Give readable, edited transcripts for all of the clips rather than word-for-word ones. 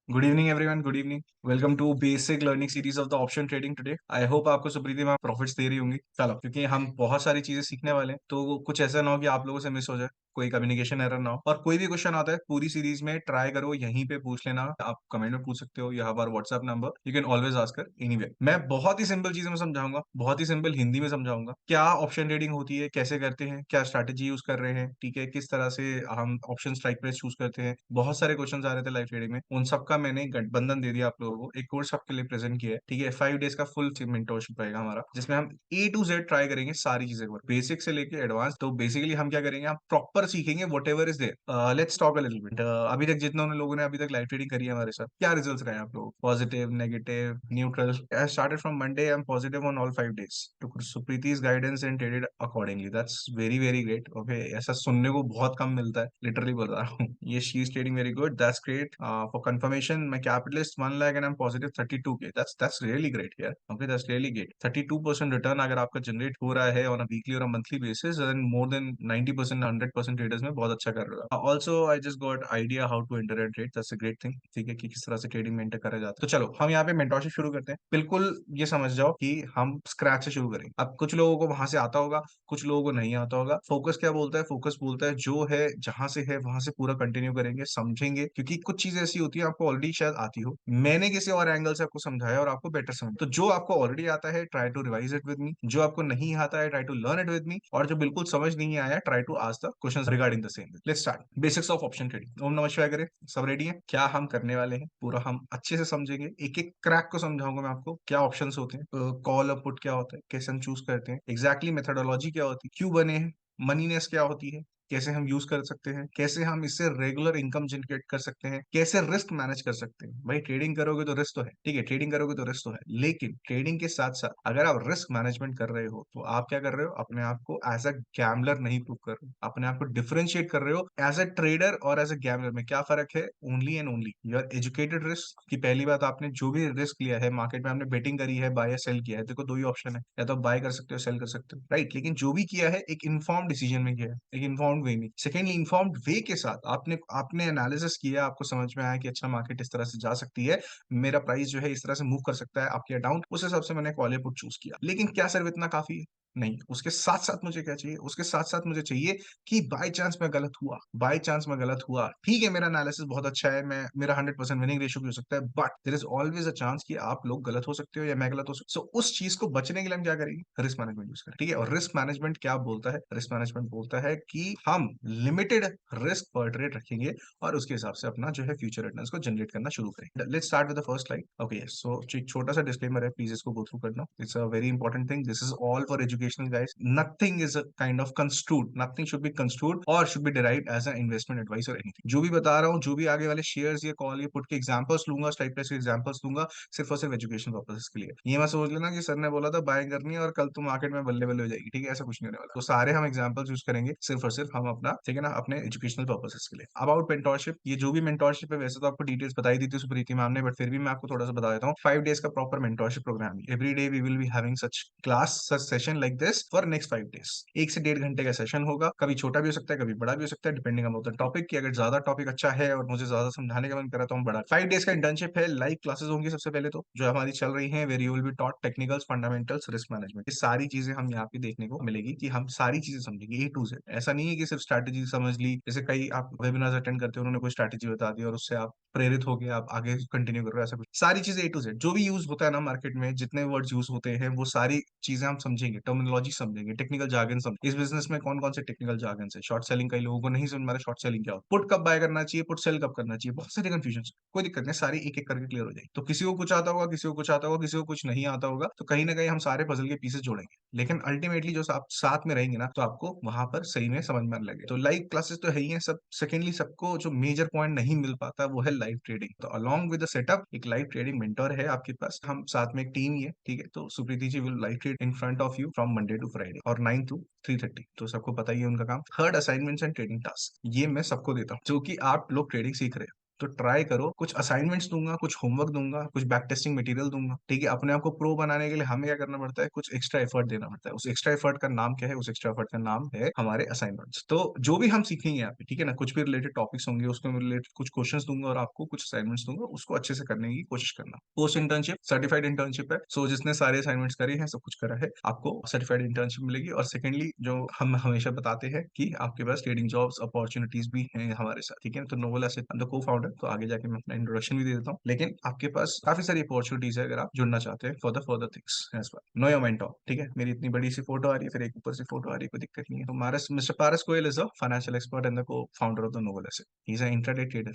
Good evening everyone, good evening. Welcome to basic learning series of the option trading today. I hope आपको Supriti ma'am profits दे रही होंगी। चलो, क्योंकि हम बहुत सारी चीजें सीखने वाले हैं तो कुछ ऐसा ना हो कि आप लोगों से मिस हो जाए, कोई कम्युनिकेशन एरर ना हो। और कोई भी क्वेश्चन आता है पूरी सीरीज में ट्राई करो यहीं पे पूछ लेना। आप कमेंट में पूछ सकते हो, यहाँ पर WhatsApp number, you can always ask anyway. मैं बहुत ही सिंपल चीजें में समझाऊंगा, बहुत ही सिंपल हिंदी में समझाऊंगा क्या ऑप्शन ट्रेडिंग होती है, कैसे करते हैं, क्या स्ट्रैटेजी यूज कर रहे हैं, ठीक है, किस तरह से हम ऑप्शन स्ट्राइक प्राइस चूज करते हैं। बहुत सारे क्वेश्चन आ रहे थे लाइव ट्रेडिंग में, उन सबका मैंने गठबंधन दे दिया आप लोगों को। एक कोर्स आपके लिए प्रेजेंट किया है, ठीक है। 5 डेज का फुल मेंटोरशिप रहेगा हमारा, जिसमें हम A to Z ट्राई करेंगे सारी चीजें, बेसिक से लेके एडवांस। तो बेसिकली हम क्या करेंगे, हम प्रॉपर सीखेंगे whatever is there. Let's talk a little bit. अभी तक जितने लोगों ने अभी तक लाइव ट्रेडिंग करी है हमारे साथ, क्या रिजल्ट रहे हैं आप लोग? Positive, negative, neutral? I started from Monday, I am positive on all 5 days to सुप्रीति's guidance and traded accordingly. That's very very great. Okay, ऐसा सुनने को बहुत कम मिलता है, लिटरली बोल रहा हूँ। ये she is trading very good, that's great. For confirmation, मैं capitalist 1 lakh and I am positive 32K। That's really great here. Okay, that's really great. 32% return अगर आपका जनरेट हो रहा है ऑन अ वीकली और monthly basis, then more than 90%, 100% traders में बहुत अच्छा कर रहा है। Also I just got idea how to enter and trade, that's a great thing. ठीक है, कि किस तरह से ट्रेडिंग मेंटेन करा जाता है। तो चलो हम यहाँ पे मेंटरशिप शुरू करते हैं। बिल्कुल ये समझ जाओ कि हम स्क्रैच से शुरू करेंगे। अब कुछ लोगों को वहां से आता होगा, कुछ लोगों को नहीं आता होगा। फोकस क्या बोलता है? फोकस बोलता है जो है जहां से है वहां से पूरा कंटिन्यू करेंगे, समझेंगे, क्योंकि कुछ चीजें ऐसी होती है आपको ऑलरेडी शायद आती हो, मैंने किसी और एंगल से आपको समझाया और आपको बेटर समझ। तो जो आपको ऑलरेडी आता है, try to revise it with me. जो आपको नहीं आता है, try to learn it with me. और जो बिल्कुल समझ नहीं आया, try to ask the questions regarding the same. Let's start basics of option trading. ओम नमः शिवाय करें। सब रेडी है? क्या हम करने वाले हैं पूरा हम अच्छे से समझेंगे, एक एक क्रैक को समझाऊंगा मैं आपको। क्या ऑप्शंस होते हैं, कॉल और पुट क्या होता है, कैसे हम चूज करते हैं, एग्जैक्टली मेथोडोलॉजी क्या होती है, क्यों बने हैं, मनीनेस क्या होती है, कैसे हम यूज कर सकते हैं, कैसे हम इससे रेगुलर इनकम जनरेट कर सकते हैं, कैसे रिस्क मैनेज कर सकते हैं। भाई ट्रेडिंग करोगे तो रिस्क तो है, ठीक है, ट्रेडिंग करोगे तो रिस्क तो है, लेकिन ट्रेडिंग के साथ साथ अगर आप रिस्क मैनेजमेंट कर रहे हो तो आप क्या कर रहे हो, अपने आप को एज अ गैम्बलर नहीं प्रूव कर रहे हो, अपने आप को डिफरेंशिएट कर रहे हो। एज अ ट्रेडर और एज अ गैम्बलर में क्या फर्क है? Only and only your educated risk. की पहली बात, आपने जो भी रिस्क लिया है मार्केट में, आपने बेटिंग करी है, बाय या सेल किया है, देखो दो ही ऑप्शन है, या तो बाय कर सकते हो, सेल कर सकते हो, राइट। लेकिन जो भी किया है एक इन्फॉर्म डिसीजन में किया है, एक इन्फॉर्म्ड वे में। सेकेंडली, इन्फॉर्म्ड वे के साथ आपने आपने एनालिसिस किया, आपको समझ में आया कि अच्छा मार्केट इस तरह से जा सकती है, मेरा प्राइस जो है इस तरह से मूव कर सकता है अप या डाउन, उस हिसाब से मैंने कॉल पुट चूज किया। लेकिन क्या सिर्फ इतना काफी है? नहीं, उसके साथ साथ मुझे क्या चाहिए? उसके साथ साथ मुझे चाहिए कि बाय चांस मैं गलत हुआ, बाय चांस मैं गलत हुआ, ठीक है, मेरा एनालिसिस बहुत अच्छा है, मैं मेरा 100% विनिंग रेशियो भी हो सकता है, but there is always a chance कि आप लोग गलत हो सकते हो या मैं गलत हो सकता हूं। So, उस चीज को बचने के लिए हम क्या करेंगे? रिस्क मैनेजमेंट यूज करें, ठीक है। और रिस्क मैनेजमेंट क्या बोलता है? रिस्क मैनेजमेंट बोलता है कि हम लिमिटेड रिस्क पर ट्रेड रखेंगे और उसके हिसाब से अपना जो है फ्यूचर रिटर्न्स को जनरेट करना शुरू करें। Let's start with the first slide. Okay, so छोटा सा डिस्क्लेमर है, प्लीज इसको गो थ्रू करना। It's a very important thing, this is all for educational guys. Nothing is a kind of construed, nothing should be construed और should be derived as an investment advice और anything. जो भी बता रहा हूँ, जो भी आगे वाले शेयर्स या कॉल या पुट के एग्जांपल्स लूंगा, स्ट्राइक प्राइस के एग्जांपल्स लूंगा, सिर्फ और सिर्फ एजुकेशन पर्पसेस के लिए। ये मत सोच लेना कि सर ने बोला था बाइंग करनी है और कल तुम मार्केट में बल्ले बल्ले हो जाएगी, ठीक है, ऐसा कुछ नहीं होने वाला। तो सारे हम एग्जांपल्स यूज करेंगे सिर्फ और सिर्फ हम अपना, ठीक है ना, अपने एजुकेशनल पर्पसेस के लिए। अबाउट मेंटोरशिप, ये जो भी मेंटोरशिप है, वैसे तो आपको डिटेल्स बताई दी थी सुप्रीति मैम ने, बट फिर भी मैं आपको थोड़ा सा बता देता हूँ। 5 days का प्रॉपर मेंटोरशिप प्रोग्राम है। Every day we will be having such class, such session like this for next 5 days। 1 से 1.5 घंटे का सेशन होगा, कभी छोटा भी हो सकता है, कभी बड़ा भी हो सकता है, डिपेंडिंग अपॉन द टॉपिक। की अगर ज्यादा टॉपिक अच्छा है और मुझे ज्यादा समझाने का मन करा तो हम बड़ा। 5 days का इंटर्नशिप है, लाइव क्लासेस होंगी सबसे पहले तो, जो हमारी चल रही है, where you will be taught technicals, fundamentals, risk management. ये सारी चीजें हम यहाँ पे देखने को मिलेगी कि हम सारी चीजें समझेंगे A to Z। ऐसा नहीं है कि सिर्फ स्ट्रैटेजी समझ ली, जैसे कई आप वेबिनार्स अटेंड करते हो, उन्होंने कोई स्ट्रैटेजी बता दी और उससे आप प्रेरित हो गए, आप आगे कंटिन्यू करो, ऐसा कुछ। सारी चीजें A to Z जो भी यूज होता है ना मार्केट में, जितने वर्ड्स यूज होते हैं वो सारी चीजें हम समझेंगे, टर्मिनोलॉजी समझेंगे, टेक्निकल जार्गन समझेंगे। इस बिजनेस में कौन कौन से टेक्निकल जार्गन है, शॉर्ट सेलिंग कई लोगों को नहीं समझ में आ रहा, शॉर्ट सेलिंग क्या होता है, पुट कब बाय करना चाहिए, पुट सेल कब करना चाहिए, बहुत सारे कंफ्यूजन। कोई दिक्कत नहीं, सारी एक एक करके क्लियर हो जाएगी। तो किसी को कुछ आता होगा, किसी को कुछ आता होगा, किसी को कुछ नहीं आता होगा, तो कहीं ना कहीं हम सारे पजल के पीसेस जोड़ेंगे, लेकिन अल्टीमेटली जो आप साथ में रहेंगे ना, तो आपको वहां पर सही में समझ में आने लगे। तो लाइव क्लासेस तो है ही है सब। सेकेंडली, सबको जो मेजर पॉइंट नहीं मिल पाता वो है लाइव ट्रेडिंग। तो अलॉन्ग विद द सेटअप एक लाइव ट्रेडिंग मेंटर है आपके पास, हम साथ में एक टीम ही है, ठीक है। तो Supriti ji will live trade in front of you from Monday to Friday और 9 to 3:30। तो सबको पता ही है उनका काम। Third, assignments and trading task, ये मैं सबको देता हूँ जो कि आप लोग ट्रेडिंग सीख रहे हो। तो ट्राई करो, कुछ असाइनमेंट्स दूंगा, कुछ होमवर्क दूंगा, कुछ बैक टेस्टिंग मटेरियल दूंगा, ठीक है। अपने आप को प्रो बनाने के लिए हमें क्या करना पड़ता है, कुछ एक्स्ट्रा एफर्ट देना पड़ता है। उस एक्स्ट्रा एफर्ट का नाम क्या है, उस एक्स्ट्रा एफर्ट का नाम है हमारे असाइनमेंट्स। तो जो भी हम सीखेंगे यहाँ पे, ठीक है ना, कुछ भी रिलेटेड टॉपिक्स होंगे, उसके रिलेटेड कुछ क्वेश्चंस दूंगा और आपको कुछ असाइनमेंट्स दूंगा, उसको अच्छे से करने की कोशिश करना। पोस्ट इंटर्नशिप सर्टिफाइड इंटर्नशिप है, सो जिसने सारे असाइनमेंट्स करे हैं, सब कुछ करा है, आपको सर्टिफाइड इंटर्नशिप मिलेगी। और सेकेंडली, जो हम हमेशा बताते हैं कि आपके पास ट्रेडिंग जॉब्स अपॉर्चुनिटीज भी हैं हमारे साथ, ठीक है। तो नोबल एसेट को फाउंडर, तो आगे जाके मैं अपना इंट्रोडक्शन भी दे देता हूँ, लेकिन आपके पास काफी सारी अपॉर्चुनिटीज है अगर आप जुड़ना चाहते हैं for the further things as well. Know your mentor, ठीक है। मेरी इतनी बड़ी सी फोटो आ रही है, फिर एक ऊपर से फोटो आ रही है, कोई दिक्कत नहीं है। तो mister Paras Goyal is a financial expert and the co founder of the Noble Asset. He is an intraday trader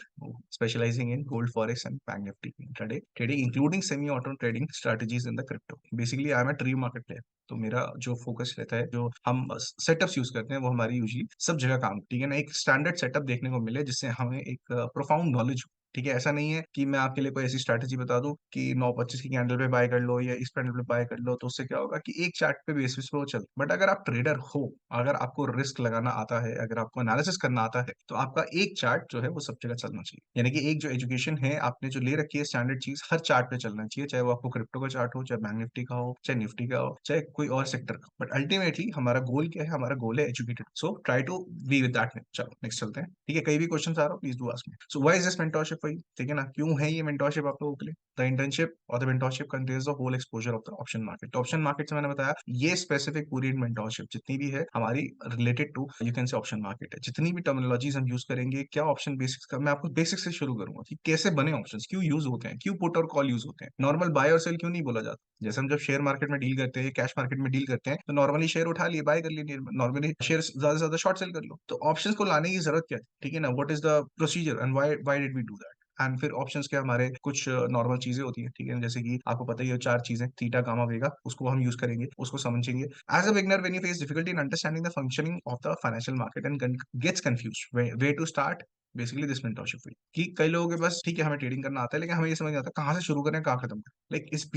specializing in gold, forex, and bank nifty intraday trading, including semi-auto trading strategies in the crypto. Basically, I am a tree market player. तो मेरा जो focus रहता है, जो हम setups use करते हैं, वो हमारी यूजली सब जगह काम, ठीक है ना, एक स्टैंडर्ड सेटअप देखने को मिले जिससे हमें एक प्रोफाउंड नॉलेज, ठीक है। ऐसा नहीं है कि मैं आपके लिए कोई ऐसी स्ट्रैटेजी बता दूं कि 9:25 की कैंडल पे बाय कर लो या इस कैंडल पे बाय कर लो, तो उससे क्या होगा कि एक चार्ट पे बेसिस पे वो चल। बट अगर आप ट्रेडर हो, अगर आपको रिस्क लगाना आता है, अगर आपको एनालिसिस करना आता है, तो आपका एक चार्ट जो है वो सब जगह चलना चाहिए। यानी कि एक जो एजुकेशन है आपने जो ले रखी है स्टैंडर्ड चीज, हर चार्ट पे चलना चाहिए, चाहे वो आपको क्रिप्टो का चार्ट हो, चाहे बैंक निफ्टी का हो, चाहे निफ्टी का हो, चाहे कोई और सेक्टर का। बट अल्टीमेटली हमारा गोल क्या है, हमारा गोल है educated. So try to be with that. चलो नेक्स्ट चलते हैं, ठीक है। कई भी क्वेश्चन आ रहा हो, please do ask me. So why is this mentorship for you, ठीक है ना, क्यों है ये मेंटोरशिप आप लोगों के लिए। द इंटर्नशिप और the mentorship contains the whole exposure of the option market. तो ऑप्शन मार्केट से मैंने बताया, ये स्पेसिफिक पूरी मेंटोरशिप जितनी भी है हमारी related to you can say option market है। जितनी भी टर्मिनोलॉजीज हम यूज करेंगे, क्या ऑप्शन बेसिक्स का, मैं आपको बेसिक से शुरू करूंगा कि कैसे बने ऑप्शन, क्यों यूज होते हैं, क्यों पुट और कॉल यूज होते हैं, नॉर्मल बाय और सेल क्यों नहीं बोला जाता। जैसे हम जब शेयर मार्केट में डील करते हैं, कैश मार्केट में डील करते हैं, तो नॉर्मली शेयर उठा लिए, बाय कर लिए, नॉर्मली शेयर ज्यादा से ज्यादा शॉर्ट सेल कर लो। तो ऑप्शंस को लाने की जरूरत क्या है, ठीक है ना, what is the procedure and why did we do that. And फिर ऑप्शंस के हमारे कुछ नॉर्मल चीजें होती है, ठीक है, जैसे कि आपको पता ही है चार चीजें, थीटा गामा वेगा, उसको हम यूज करेंगे, उसको समझेंगे। As a beginner when you face difficulty in understanding the functioning of the financial market and gets confuse way to start, basically this mentorship हुई। कि कई लोगों के पास, ठीक है, हमें ट्रेडिंग करना आता है, लेकिन हमें ये समझ नहीं आता कहाँ से शुरू करें, कहाँ खत्म करें, लाइक इस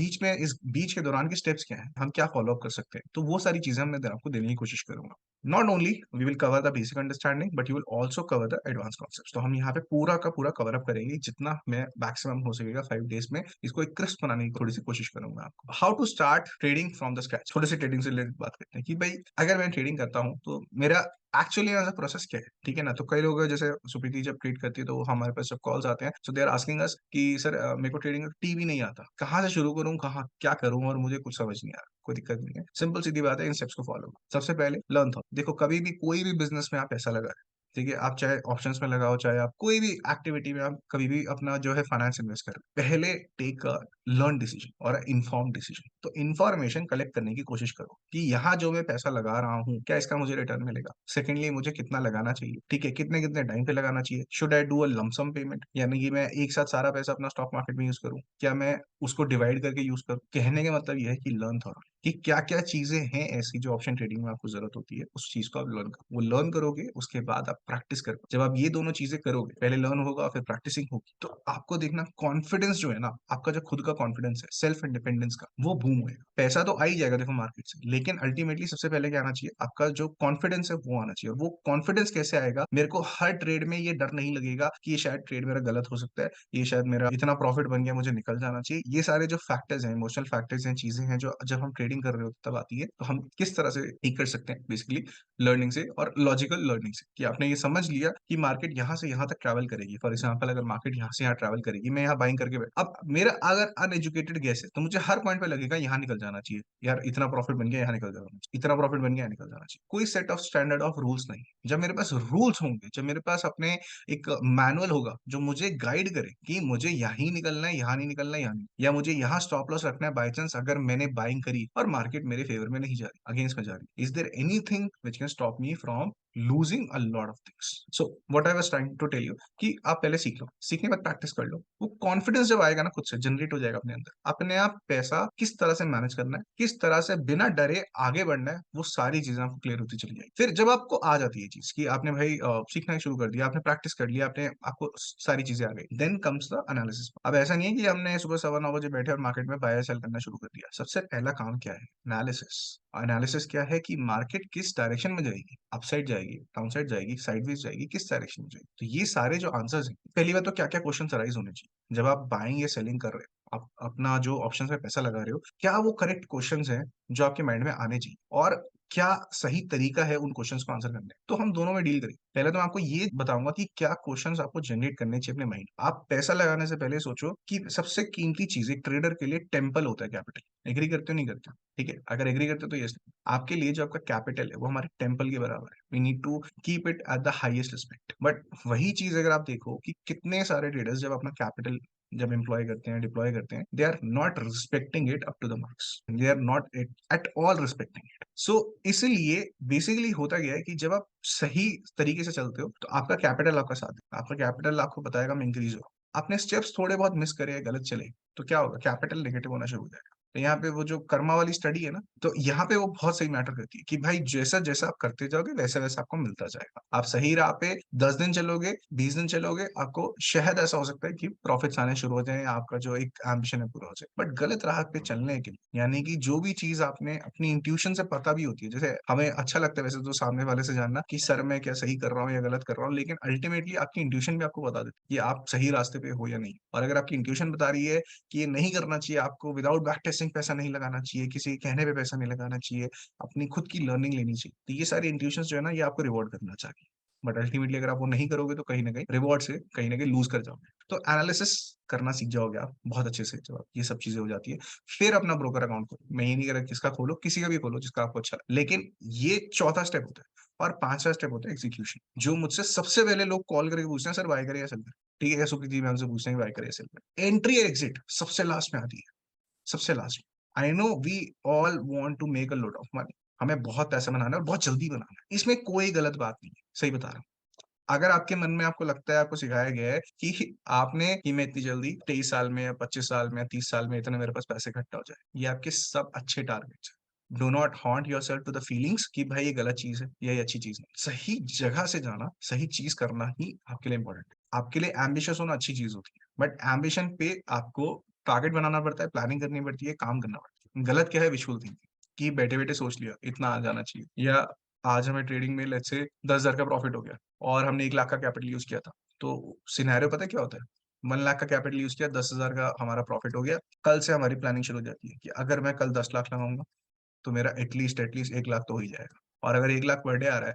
बीच के दौरान के स्टेप्स क्या है, हम क्या फॉलो अप कर सकते हैं। तो वो सारी चीजें मैं आपको देने की कोशिश करूंगा। Not only we will cover the basic understanding, but you will also cover the advance concept. तो हम यहाँ पे पूरा का पूरा कवर अप करेंगे, जितना मैं मैक्सिमम हो सकेगा 5 डेज में इसको एक क्रिस्प बनाने की थोड़ी सी कोशिश करूंगा आपको। How to start trading from the scratch. थोड़ी सी ट्रेडिंग से रिलेटेड बात करते हैं कि भाई अगर मैं ट्रेडिंग करता हूँ तो मेरा एक्चुअली एज अ प्रोसेस क्या है, ठीक है ना। तो कई लोग जैसे सुप्रीति जब ट्रेड करती है तो हमारे पास जब कॉल्स आते हैं, सो दे आर आस्किंग अस कि सर मेरे को ट्रेडिंग टीवी नहीं आता, कहाँ से शुरू करूँ, कहाँ क्या करूँ, और मुझे कुछ समझ नहीं आ रहा। कोई दिक्कत नहीं है, सिंपल सीधी बात है, इन स्टेप्स को फॉलो। सबसे पहले लर्न थॉट। देखो कभी भी कोई भी बिजनेस में आप पैसा लगा रहे हैं, ठीक है, आप चाहे ऑप्शंस में लगाओ, चाहे आप कोई भी एक्टिविटी में आप कभी भी अपना जो है फाइनेंस इन्वेस्ट करें, पहले टेक अ लर्न डिसीजन और इन्फॉर्म डिसीजन। तो इन्फॉर्मेशन कलेक्ट करने की कोशिश करो कि यहाँ जो मैं पैसा लगा रहा हूँ, क्या इसका मुझे रिटर्न मिलेगा। सेकेंडली, मुझे कितना लगाना चाहिए, ठीक है, कितने कितने टाइम पे लगाना चाहिए। Should I do a lump sum payment, यानी कि मैं एक साथ सारा पैसा अपना स्टॉक मार्केट में यूज करूँ, क्या मैं उसको डिवाइड करके यूज करूँ। कहने का मतलब यह है कि लर्न थोड़ा, कि क्या क्या चीजें हैं ऐसी जो ऑप्शन ट्रेडिंग में आपको जरूरत होती है, उस चीज को आप लर्न करो। वो लर्न करोगे, उसके बाद आप प्रैक्टिस करोगे। जब आप ये दोनों चीजें करोगे, पहले लर्न होगा फिर प्रैक्टिसिंग होगी, तो आपको देखना कॉन्फिडेंस जो है ना, आपका जो खुद का कॉन्फिडेंस है, सेल्फ इंडिपेंडेंस का, वो बूम होएगा। पैसा तो आ ही जाएगा देखो मार्केट से, लेकिन अल्टीमेटली सबसे पहले क्या आना चाहिए, आपका जो कॉन्फिडेंस है वो आना चाहिए। और वो कॉन्फिडेंस कैसे आएगा, मेरे को हर ट्रेड में ये डर नहीं लगेगा कि ये शायद ट्रेड मेरा गलत हो सकता है, ये शायद मेरा इतना प्रॉफिट बन गया, मुझे निकल जाना चाहिए। ये सारे जो फैक्टर्स हैं, इमोशनल फैक्टर्स हैं, चीजें हैं जो जब हम ट्रेडिंग कर रहे होते तब आती है। तो हम किस तरह से ठीक कर सकते हैं, बेसिकली लर्निंग से और लॉजिकल लर्निंग से, कि आपने ये समझ लिया कि मार्केट यहाँ से यहाँ तक ट्रैवल करेगी। फॉर एग्जाम्पल, अगर मार्केट यहाँ से यहाँ ट्रैवल करेगी, मैं यहाँ बाइंग करके बैठ, अब मेरा अगर अनएजुकेटेड गैस है तो मुझे हर पॉइंट पे लगेगा यहाँ निकल जाना चाहिए, यार इतना प्रॉफिट बन गया यहाँ निकल जाना चाहिए, इतना प्रॉफिट बन गया यहाँ निकल जाना चाहिए। कोई set of standard of rules नहीं। जब मेरे पास रूल्स होंगे, जब मेरे पास अपने एक मैनुअल होगा जो मुझे गाइड करे कि मुझे यहीं निकलना है, यहाँ नहीं निकलना है, यहाँ नहीं, या मुझे यहाँ स्टॉप लॉस रखना है बाई चांस अगर मैंने बाइंग करी और मार्केट मेरे फेवर में नहीं जा रही, अगेंस्ट में जा रही, is there anything which can stop me from losing a lot of things. So what I was trying to tell you कि आप पहले सीख लो, सीखने के बाद प्रैक्टिस कर लो। वो कॉन्फिडेंस जब आएगा ना, खुद से जनरेट हो जाएगा अपने अंदर, अपने आप पैसा किस तरह से मैनेज करना है, किस तरह से बिना डरे आगे बढ़ना है, वो सारी चीजें आपको क्लियर होती चली जाएगी। फिर जब आपको आ जाती है चीज कि आपने भाई सीखना शुरू कर दिया, आपने प्रैक्टिस कर लिया, आपने आपको सारी चीजें आ गई, देन कम्स द एनालिसिस। अब ऐसा नहीं है कि हमने सुबह 9:15 बजे बैठे और मार्केट में बाय सेल करना शुरू कर दिया। सबसे पहला काम क्या है, एनालिसिस। एनालिसिस क्या है कि मार्केट किस डायरेक्शन में जाएगी, अपसाइड जाएगी, डाउनसाइड जाएगी, साइडवेज जाएगी, किस डायरेक्शन में जाएगी। तो ये सारे जो आंसर्स हैं, पहली बात तो क्या क्या क्वेश्चन अराइज होने चाहिए जब आप बाइंग या सेलिंग कर रहे हो, आप अपना जो ऑप्शन में पैसा लगा रहे हो, क्या वो करेक्ट क्वेश्चंस हैं जो आपके माइंड में आने चाहिए, और क्या सही तरीका है उन क्वेश्चंस को आंसर करने का। तो हम दोनों में डील करें। पहले तो मैं आपको ये बताऊंगा कि क्या क्वेश्चंस आपको जनरेट करने चाहिए अपने माइंड। आप पैसा लगाने से पहले सोचो कि सबसे कीमती चीज एक ट्रेडर के लिए टेम्पल होता है, कैपिटल। एग्री करते हो नहीं करते हो? ठीक है, अगर एग्री करते हो तो ये आपके लिए जो आपका कैपिटल है वो हमारे टेम्पल के बराबर है। We need to keep it at the highest respect. But वही चीज अगर आप देखो कि कितने सारे ट्रेडर्स जब अपना कैपिटल जब एम्प्लॉय करते हैं, डिप्लॉय करते हैं, they are not respecting it up to the marks, they are not at all respecting it. So इसलिए बेसिकली होता गया है कि जब आप सही तरीके से चलते हो तो आपका कैपिटल आपका साथ है, आपका कैपिटल आपको बताएगा मैं इंक्रीज हो। आपने स्टेप्स थोड़े बहुत मिस करे, गलत चले, तो क्या होगा, कैपिटल नेगेटिव होना शुरू हो जाएगा। तो यहाँ पे वो जो कर्मा वाली स्टडी है ना, तो यहाँ पे वो बहुत सही मैटर करती है कि भाई जैसा जैसा आप करते जाओगे वैसा वैसा आपको मिलता जाएगा। आप सही राह पे 10 दिन चलोगे, 20 दिन चलोगे, आपको शायद ऐसा हो सकता है कि प्रॉफिट्स आने शुरू हो जाए, आपका जो एक एम्बिशन है पूरा हो जाए। बट गलत राह पे चलने के लिए, यानी कि जो भी चीज आपने अपनी इंट्यूशन से पता भी होती है, जैसे हमें अच्छा लगता है वैसे तो सामने वाले से जानना कि सर मैं क्या सही कर रहा हूँ या गलत कर रहा हूँ, लेकिन अल्टीमेटली आपकी इंट्यूशन भी आपको बता देती है कि आप सही रास्ते पे हो या नहीं। और अगर आपकी इंट्यूशन बता रही है कि ये नहीं करना चाहिए, आपको विदाउट बैक टेस्टिंग पैसा नहीं लगाना चाहिए, किसी के कहने पे पैसा नहीं लगाना चाहिए, अपनी खुद की लर्निंग लेनी चाहिए, तो ये सारी इंट्यूशन जो है ना, ये आपको रिवॉर्ड करना चाहिए। बट अल्टीमेटली अगर आप वो नहीं करोगे तो कहीं ना कहीं रिवॉर्ड से कहीं ना कहीं लूज कर जाओगे। तो एनालिसिस करना सीख जाओगे आप बहुत अच्छे से जब ये सब चीजें हो जाती है। फिर अपना ब्रोकर अकाउंट खोलो। मैं ये नहीं कह रहा किसका खोलो, किसी का भी खोलो जिसका आपको अच्छा लगे। लेकिन ये चौथा स्टेप होता है। और पांचवा स्टेप होता है एग्जीक्यूशन, जो मुझसे सबसे पहले लोग कॉल करके पूछते हैं, सर बाय करें या सेल करें। ठीक है, सुप्रीत जी मैम से पूछते हैं बाय करें या सेल करें। एंट्री एग्जिट सबसे लास्ट में आती है, सबसे लास्ट में। I know we all want to make a lot of money, हमें बहुत पैसा बनाना है और बहुत जल्दी बनाना है, इसमें कोई गलत बात नहीं है, सही बता रहा हूँ। अगर आपके मन में आपको लगता है, आपको सिखाया गया है कि आपने कि मैं इतनी जल्दी 23 साल में या 25 साल में या 30 साल में इतने मेरे पास पैसे इकट्ठा हो जाए, ये आपके सब अच्छे टारगेट्स हैं। Do not haunt your self to the feelings कि भाई ये गलत चीज है या ये अच्छी चीज है। सही जगह से जाना, सही चीज करना ही आपके लिए इंपॉर्टेंट है। आपके लिए एम्बिशियस होना अच्छी चीज होती है, बट एम्बिशन पे आपको टारगेट बनाना पड़ता है, प्लानिंग करनी पड़ती है, काम करना पड़ता है। गलत क्या है, विजुअल थिंकिंग, कि बैठे बैठे सोच लिया इतना आ जाना चाहिए, या आज हमें ट्रेडिंग में लेट्स से 10,000 का प्रॉफिट हो गया और हमने 1 लाख का कैपिटल यूज किया था। तो सिनेरियो पता है क्या होता है, 1 लाख का कैपिटल यूज किया, 10,000 का हमारा प्रॉफिट हो गया। कल से हमारी प्लानिंग शुरू हो जाती है कि अगर मैं कल 10 लाख लगाऊंगा तो मेरा एटलीस्ट एटलीस्ट 1 लाख तो हो ही जाएगा। और अगर 1 लाख पर डे आ रहा है,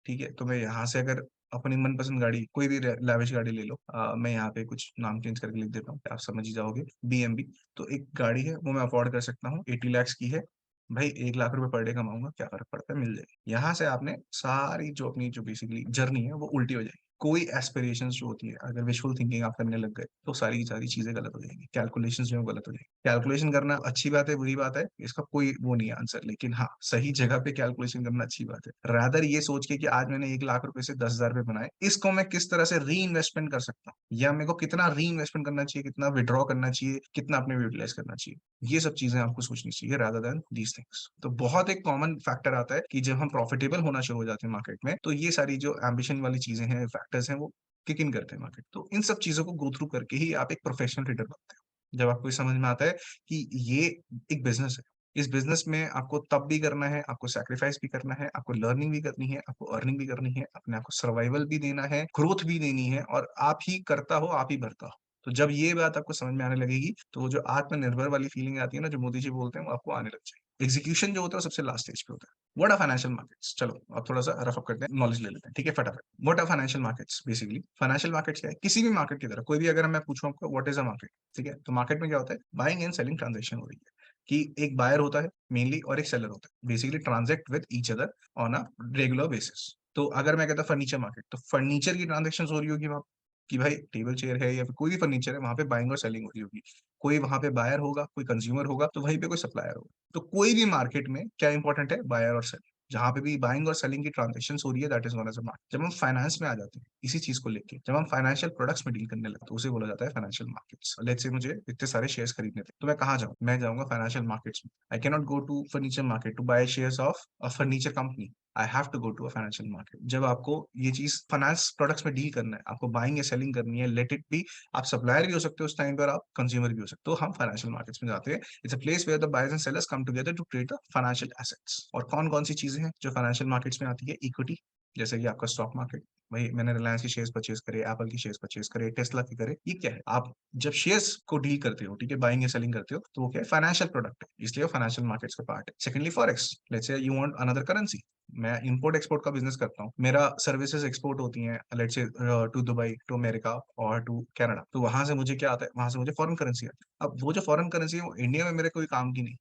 ठीक है, तो मैं यहाँ से अगर अपनी मनपसंद गाड़ी, कोई भी लाविश गाड़ी ले लो, मैं यहाँ पे कुछ नाम चेंज करके लिख देता हूँ, आप समझ ही जाओगे, BMB। तो एक गाड़ी है वो मैं अफोर्ड कर सकता हूँ, 80 lakhs की है। भाई 1 लाख रुपए पर डे कमाऊंगा, क्या फर्क पड़ता है, मिल जाएगी। यहाँ से आपने सारी जो अपनी जो बेसिकली जर्नी है वो उल्टी हो जाएगी। कोई एस्पिरेशंस जो होती है, अगर विजुअल थिंकिंग आप करने लग गए तो सारी की सारी चीजें गलत हो जाएंगी, कैलकुलेशंस जो है वो गलत हो जाएंगी। कैलकुलेशन करना अच्छी बात है, बुरी बात है, इसका कोई वो नहीं है आंसर, लेकिन हाँ सही जगह पे कैलकुलेशन करना अच्छी बात है। रादर ये सोच के कि आज मैंने 1 लाख रुपए से 10,000 रुपए बनाए, इसको मैं किस तरह से री इन्वेस्टमेंट कर सकता हूँ, या मेरे को कितना री इन्वेस्टमेंट करना चाहिए, कितना विड्रॉ करना चाहिए, कितना अपने यूटिलाइज करना चाहिए, ये सब चीजें आपको सोचनी चाहिए रादर देन दीज थिंग्स। तो बहुत एक कॉमन फैक्टर आता है कि जब हम प्रॉफिटेबल होना शुरू हो जाते हैं मार्केट में, तो ये सारी जो एम्बिशन वाली चीजें हैं, फैक्टर्स हैं, वो किक इन करते हैं मार्केट। तो इन सब चीजों को गो थ्रू करके ही आप एक प्रोफेशनल ट्रेडर बनते हो, जब आपको ये समझ में आता है कि ये एक बिजनेस है। इस बिजनेस में आपको तब भी करना है, आपको सैक्रिफाइस भी करना है, आपको लर्निंग भी करनी है, आपको अर्निंग भी करनी है, अपने आप को सर्वाइवल भी देना है, ग्रोथ भी देनी है, और आप ही करता हो, आप ही भरता हो। तो जब ये बात आपको समझ में आने लगेगी, तो वो जो आत्मनिर्भर वाली फीलिंग आती है ना, जो मोदी जी बोलते हैं, वो आपको आने लग जाएगी। एग्जीक्यूशन जो होता है वो सबसे लास्ट स्टेज पे होता है। व्हाट आर फाइनेंशियल मार्केट्स, चलो अब थोड़ा सा रफ अप करते हैं, नॉलेज ले लेते हैं, ठीक है, फटाफट। What are financial markets, basically financial markets क्या है, किसी भी मार्केट की तरह, कोई भी अगर मैं पूछूं आपको व्हाट इज अ मार्केट, ठीक है, तो मार्केट में क्या होता है, बाइंग एंड सेलिंग ट्रांजेक्शन हो रही है, कि एक बायर होता है मेनली और एक सेलर होता है, basically ट्रांजेक्ट with each other on a regular basis. तो अगर मैं कहता फर्नीचर मार्केट, तो फर्नीचर की ट्रांजेक्शन हो रही होगी वहां, कि भाई टेबल चेयर है या फिर कोई भी फर्नीचर है, वहां पे बाइंग और सेलिंग हो रही होगी। कोई वहां पे बायर होगा, कोई कंज्यूमर होगा, तो वहीं पे कोई सप्लायर होगा। तो कोई भी मार्केट में क्या इंपॉर्टेंट है, बायर और सेलिंग। जहां पे भी बाइंग और सेलिंग की ट्रांजेक्शन हो रही है, that is known as a market. जब हम फाइनेंस में आ जाते हैं इसी चीज को लेके, जब हम फाइनेंशियल प्रोडक्ट्स में डील करने लगते हैं, तो उसे बोला जाता है फाइनेंशियल मार्केट्स। लेट्स से मुझे इतने सारे शेयर्स खरीदने थे, तो मैं कहाँ जाऊँ, मैं जाऊंगा फाइनेंशियल मार्केट्स में। I can not go to furniture market to buy shares of a furniture company. I have to go to a financial market. जब आपको ये चीज फाइनेंस प्रोडक्ट्स में डील करना है, आपको बाइंग या सेलिंग करनी है, लेट इट बी, आप सप्लायर भी हो सकते हो उस टाइम पर, आप कंज्यूमर भी हो सकते हो, हम फाइनेंशियल मार्केट्स में जाते हैं। It's a place where the buyers and sellers come together to create the financial assets. और कौन कौन सी चीजें हैं जो फाइनेंशियल मार्केट्स में आती है? इक्विटी, जैसे कि आपका स्टॉक मार्केट, भाई मैंने रिलायंस के शेयर्स परचेज करे, एप्पल के शेयर्स परचेज करे, टेस्ला के करे, ये क्या है? आप जब शेयर्स को डील करते हो, ठीक है, बाइंग या सेलिंग करते हो, तो वो क्या है? फाइनेंशियल प्रोडक्ट है, इसलिए वो फाइनेंशियल मार्केट्स का पार्ट है। Secondly forex, let's say you want another currency, मैं इंपोर्ट एक्सपोर्ट का बिजनेस करता हूँ, मेरा सर्विसेज एक्सपोर्ट होती हैं, let's say to Dubai, to America और टू कनाडा, तो वहां से मुझे क्या आता है? वहां से मुझे फॉरेन करेंसी आती है। अब वो जो फॉरेन करेंसी है वो इंडिया में मेरे कोई काम की नहीं।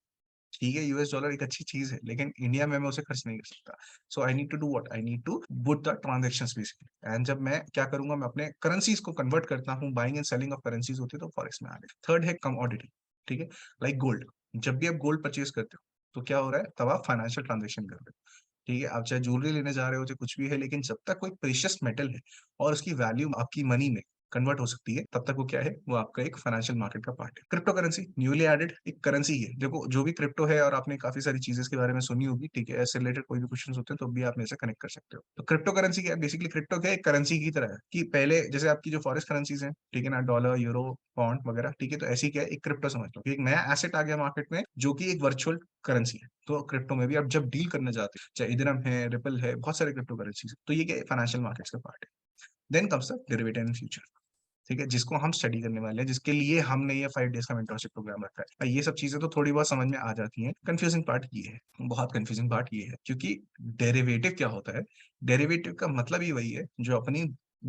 ठीक है, यूएस डॉलर एक अच्छी चीज है, लेकिन इंडिया में मैं उसे खर्च नहीं कर सकता। So I need to do what? I need to boot the transactions basically. And जब मैं क्या करूंगा? मैं अपने करेंसीज को कन्वर्ट करता हूँ, buying and selling of currencies होती है, तो फॉरेक्स में आ गए। थर्ड है कमोडिटी, ठीक है, लाइक गोल्ड। जब भी आप गोल्ड परचेज करते हो, तो क्या हो रहा है? तब आप फाइनेंशियल ट्रांजेक्शन कर रहे हो। ठीक है, आप चाहे ज्वेलरी लेने जा रहे हो, चाहे कुछ भी है, लेकिन जब तक कोई प्रेशियस मेटल है और उसकी वैल्यू आपकी मनी में कन्वर्ट हो सकती है, तब तक वो क्या है? वो आपका एक फाइनेंशियल मार्केट का पार्ट है। क्रिप्टो करेंसी न्यूली एडेड एक करेंसी है। देखो, जो भी क्रिप्टो है, और आपने काफी सारी चीजें इसके बारे में सुनी होगी, ठीक है, ऐसे रिलेटेड कोई भी क्वेश्चन होते हैं तो भी आप मेरे से कनेक्ट कर सकते हो। तो क्रिप्टो करेंसी क्या है? बेसिकली क्रिप्टो क्या है? एक करेंसी की तरह है, कि पहले जैसे आपकी जो फॉरेस्ट करेंसीज है, ठीक है ना, डॉलर, यूरो, पाउंड वगैरह, ठीक है, तो ऐसी क्या है? एक क्रिप्टो समझ लो कि एक नया एसेट आ गया मार्केट में, जो कि एक वर्चुअल करेंसी है। तो क्रिप्टो में भी आप जब डील करने जाते हैं, चाहे इथेरियम है, रिपल है, बहुत सारे क्रिप्टो करेंसीज, तो ये क्या है? फाइनेंशियल मार्केट्स का पार्ट है। Then comes the derivative and future, ठीक है, जिसको हम स्टडी करने वाले हैं, जिसके लिए हमने ये 5 डेज का मेंटरशिप प्रोग्राम रखा है। ये सब चीजें तो थोड़ी बहुत समझ में आ जाती हैं। कंफ्यूजिंग पार्ट ये है, बहुत कंफ्यूजिंग पार्ट ये है, क्योंकि डेरिवेटिव क्या होता है? डेरिवेटिव का मतलब ही वही है जो अपनी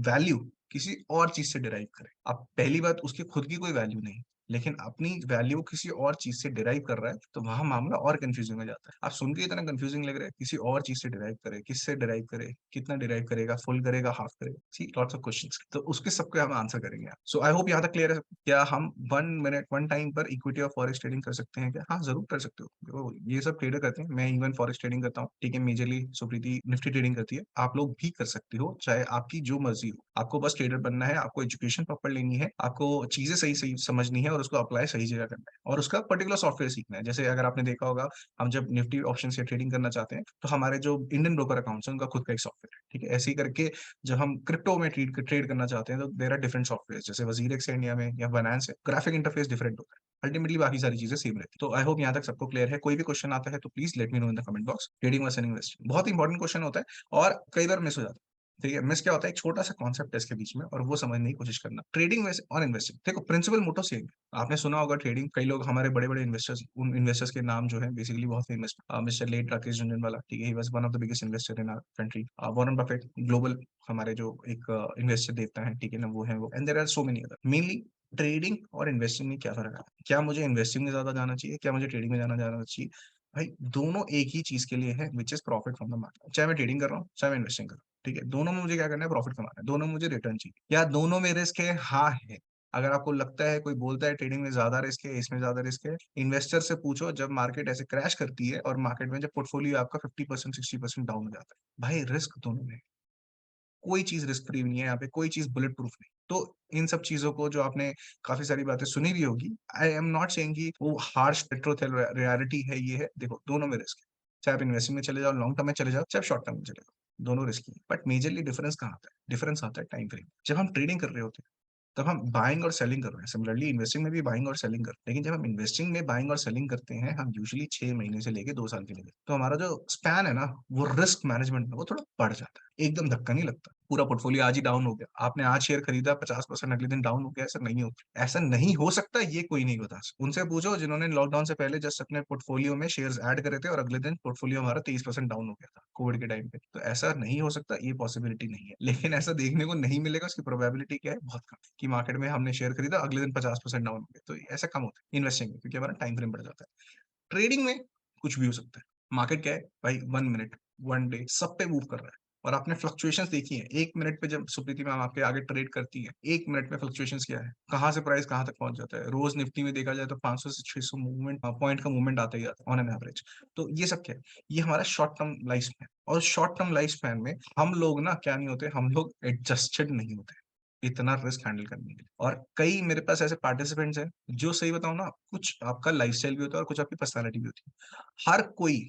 वैल्यू किसी और चीज से डिराइव करे। अब पहली बात, उसकी खुद की कोई वैल्यू नहीं, लेकिन अपनी वैल्यू किसी और चीज से डिराइव कर रहा है, तो वहां मामला और कंफ्यूजिंग हो जाता है। आप सुन के इतना कंफ्यूजिंग लग रहा है, किसी और चीज से डिराइव करे, किससे डिराइव करे, कितना डिराइव करेगा, फुल करेगा, हाफ करेगा, सी लॉट्स ऑफ क्वेश्चंस, तो उसके सबके हम आंसर करेंगे। सो आई होप यहाँ तक क्लियर है। क्या हम 1 मिनट 1 टाइम पर इक्विटी और फॉरेक्स ट्रेडिंग कर सकते हैं क्या? हाँ, जरूर कर सकते हो। देखो, ये सब ट्रेडर करते हैं, मैं इवन फॉरेक्स ट्रेडिंग करता हूँ, ठीक है, मेजरली सुप्रीति निफ्टी ट्रेडिंग करती है, आप लोग भी कर सकते हो, चाहे आपकी जो मर्जी हो। आपको बस ट्रेडर बनना है, आपको एजुकेशन प्रॉपर लेनी है, आपको चीजें सही सही समझनी है, और उसको अप्लाई सही जगह करना है, और उसका पर्टिकुलर सॉफ्टवेयर सीखना है। जैसे अगर आपने देखा होगा, हम जब निफ्टी ऑप्शन से ट्रेडिंग करना चाहते हैं, तो हमारे जो इंडियन ब्रोकर अकाउंट्स हैं, उनका खुद का एक सॉफ्टवेयर है, ठीक है। ऐसे ही करके जब हम क्रिप्टो में ट्रेड करना चाहते हैं, तो देर आर डिफरेंट सॉफ्टवेयर, जैसे वजीरेक्स है इंडिया में, या फाइनेंस है, ग्राफिक इंटरफेस डिफरेंट होता है, अल्टीमेटली बाकी सारी चीजें सेम रहती है। तो आई होप यहाँ तक सबको क्लियर है। कोई भी क्वेश्चन आता है तो please let me know in the comment box. Trading versus investing बहुत इंपॉर्टेंट क्वेश्चन होता है, और कई बार मिस हो जाता है। ठीक है, मिस क्या होता है? एक छोटा सा कॉन्सेप्ट है इसके बीच में, और वो समझने की कोशिश करना। ट्रेडिंग वैसे और इन्वेस्टिंग, देखो, प्रिंसिपल मोटो सेम है। आपने सुना होगा ट्रेडिंग, कई लोग हमारे बड़े बड़े इन्वेस्टर्स, उन इन्वेस्टर्स के नाम जो है बेसिकली बहुत famous, mister late Rakesh Jhunjhunwala, ठीक है, he was one of the biggest investor in our country. Warren Buffett, global हमारे जो एक इन्वेस्टर देवता है, ठीक है ना, वो है वो। And there are so many other. Mainly trading और इन्वेस्टिंग में क्या फर्क है? क्या मुझे इन्वेस्टिंग में ज्यादा जाना चाहिए, क्या मुझे ट्रेडिंग में जाना चाहिए? भाई, दोनों एक ही चीज के लिए है, which is profit from the market. चाहे मैं ट्रेडिंग कर रहा हूँ, चाहे मैं इन्वेस्टिंग कर रहा हूँ, ठीक है, दोनों में मुझे क्या करना है? प्रॉफिट कमाना है। दोनों में मुझे रिटर्न चाहिए। या दोनों में रिस्क है? हाँ है। अगर आपको लगता है, कोई बोलता है ट्रेडिंग में ज्यादा रिस्क है, इसमें ज्यादा रिस्क है, इन्वेस्टर से पूछो, जब मार्केट ऐसे क्रैश करती है, और मार्केट में जब पोर्टफोलियो आपका 50% 60% डाउन हो जाता है, भाई रिस्क दोनों में है। कोई चीज रिस्क फ्री नहीं है यहाँ पे, कोई चीज बुलेट प्रूफ नहीं। तो इन सब चीजों को, जो आपने काफी सारी बातें सुनी भी होगी, आई एम नॉट सेइंग कि वो हार्श ट्रुथ है, रियलिटी है, ये है। देखो, दोनों में रिस्क है। चाहे आप इन्वेस्टिंग में चले जाओ, लॉन्ग टर्म में चले जाओ, चाहे शॉर्ट टर्म में चले जाओ, दोनों रिस्क है। बट मेजरली डिफरेंस कहाँ आता है? डिफरेंस आता है टाइम फ्रेम। जब हम ट्रेडिंग कर रहे होते हैं, तब हम बाइंग और सेलिंग कर रहे हैं। सिमिलरली इन्वेस्टिंग में भी बाइंग और सेलिंग करते हैं, लेकिन जब हम इन्वेस्टिंग में बाइंग और सेलिंग करते हैं, हम यूजुअली 6 महीने से लेके 2 साल के लिए, तो हमारा जो स्पैन है ना, वो रिस्क मैनेजमेंट में वो थोड़ा बढ़ जाता है। एकदम धक्का नहीं लगता। पूरा पोर्टफोलियो आज ही डाउन हो गया, आपने आज शेयर खरीदा 50%, अगले दिन डाउन हो गया, ऐसा नहीं होता। ऐसा नहीं हो सकता, ये कोई नहीं बता सकता। उनसे पूछो जिन्होंने लॉकडाउन से पहले जस्ट अपने पोर्टफोलियो में शेयर्स ऐड करे थे, और अगले दिन पोर्टफोलियो हमारा 23% डाउन हो गया था कोविड के टाइम पे। तो ऐसा नहीं हो सकता, ये पॉसिबिलिटी नहीं है। लेकिन ऐसा देखने को नहीं मिलेगा, उसकी प्रोबेबिलिटी क्या है? बहुत कम, कि मार्केट में हमने शेयर खरीदा, अगले दिन 50% डाउन हो गया। तो ऐसा कम होता है इन्वेस्टिंग में, क्योंकि हमारा टाइम फ्रेम बढ़ जाता है। ट्रेडिंग में कुछ भी हो सकता है। मार्केट क्या है भाई? 1 मिनट, 1 डे, सब पे मूव कर रहा है। और आपने फ्लक्चुएशंस देखी है, 1 मिनट पे जब सुप्रीति मैम आपके आगे ट्रेड करती है, 1 मिनट में फ्लक्चुएशंस क्या है, कहाँ से प्राइस कहाँ तक पहुंच जाता है। रोज निफ्टी में देखा जाए तो 500 से 600 मूवमेंट पॉइंट का मूवमेंट आता ही आता है ऑन एन एवरेज। तो ये सब क्या है? ये हमारा शॉर्ट टर्म लाइफ स्पैन। और शॉर्ट टर्म लाइफ स्पैन में हम लोग ना क्या नहीं होते, हम लोग एडजस्टेड नहीं होते इतना रिस्क हैंडल करने के लिए। और कई मेरे पास ऐसे पार्टिसिपेंट्स हैं, जो, सही बताऊं ना, कुछ आपका लाइफस्टाइल भी होता है, और कुछ आपकी पर्सनालिटी भी होती है। हर कोई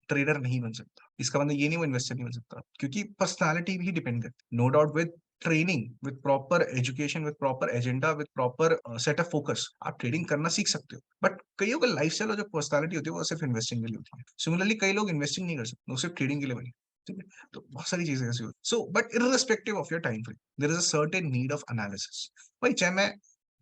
ट्रेडर नहीं बन सकता। इसका मतलब ये नहीं वो इन्वेस्टर नहीं बन सकता, क्योंकि पर्सनैलिटी भी डिपेंड करती है। No doubt with training, with proper education, with proper agenda, with proper set of focus आप ट्रेडिंग करना सीख सकते हो। बट कईयों का लाइफस्टाइल और जो पर्सनैलिटी होती है वो सिर्फ इन्वेस्टिंग के लिए होती है। सिमिलरली कई लोग इन्वेस्टिंग नहीं कर सकते, वो सिर्फ ट्रेडिंग के लिए बने। ठीक है, तो बहुत सारी चीजें ऐसी होती so but irrespective of your time frame there is a certain need of analysis. भाई चाहे मैं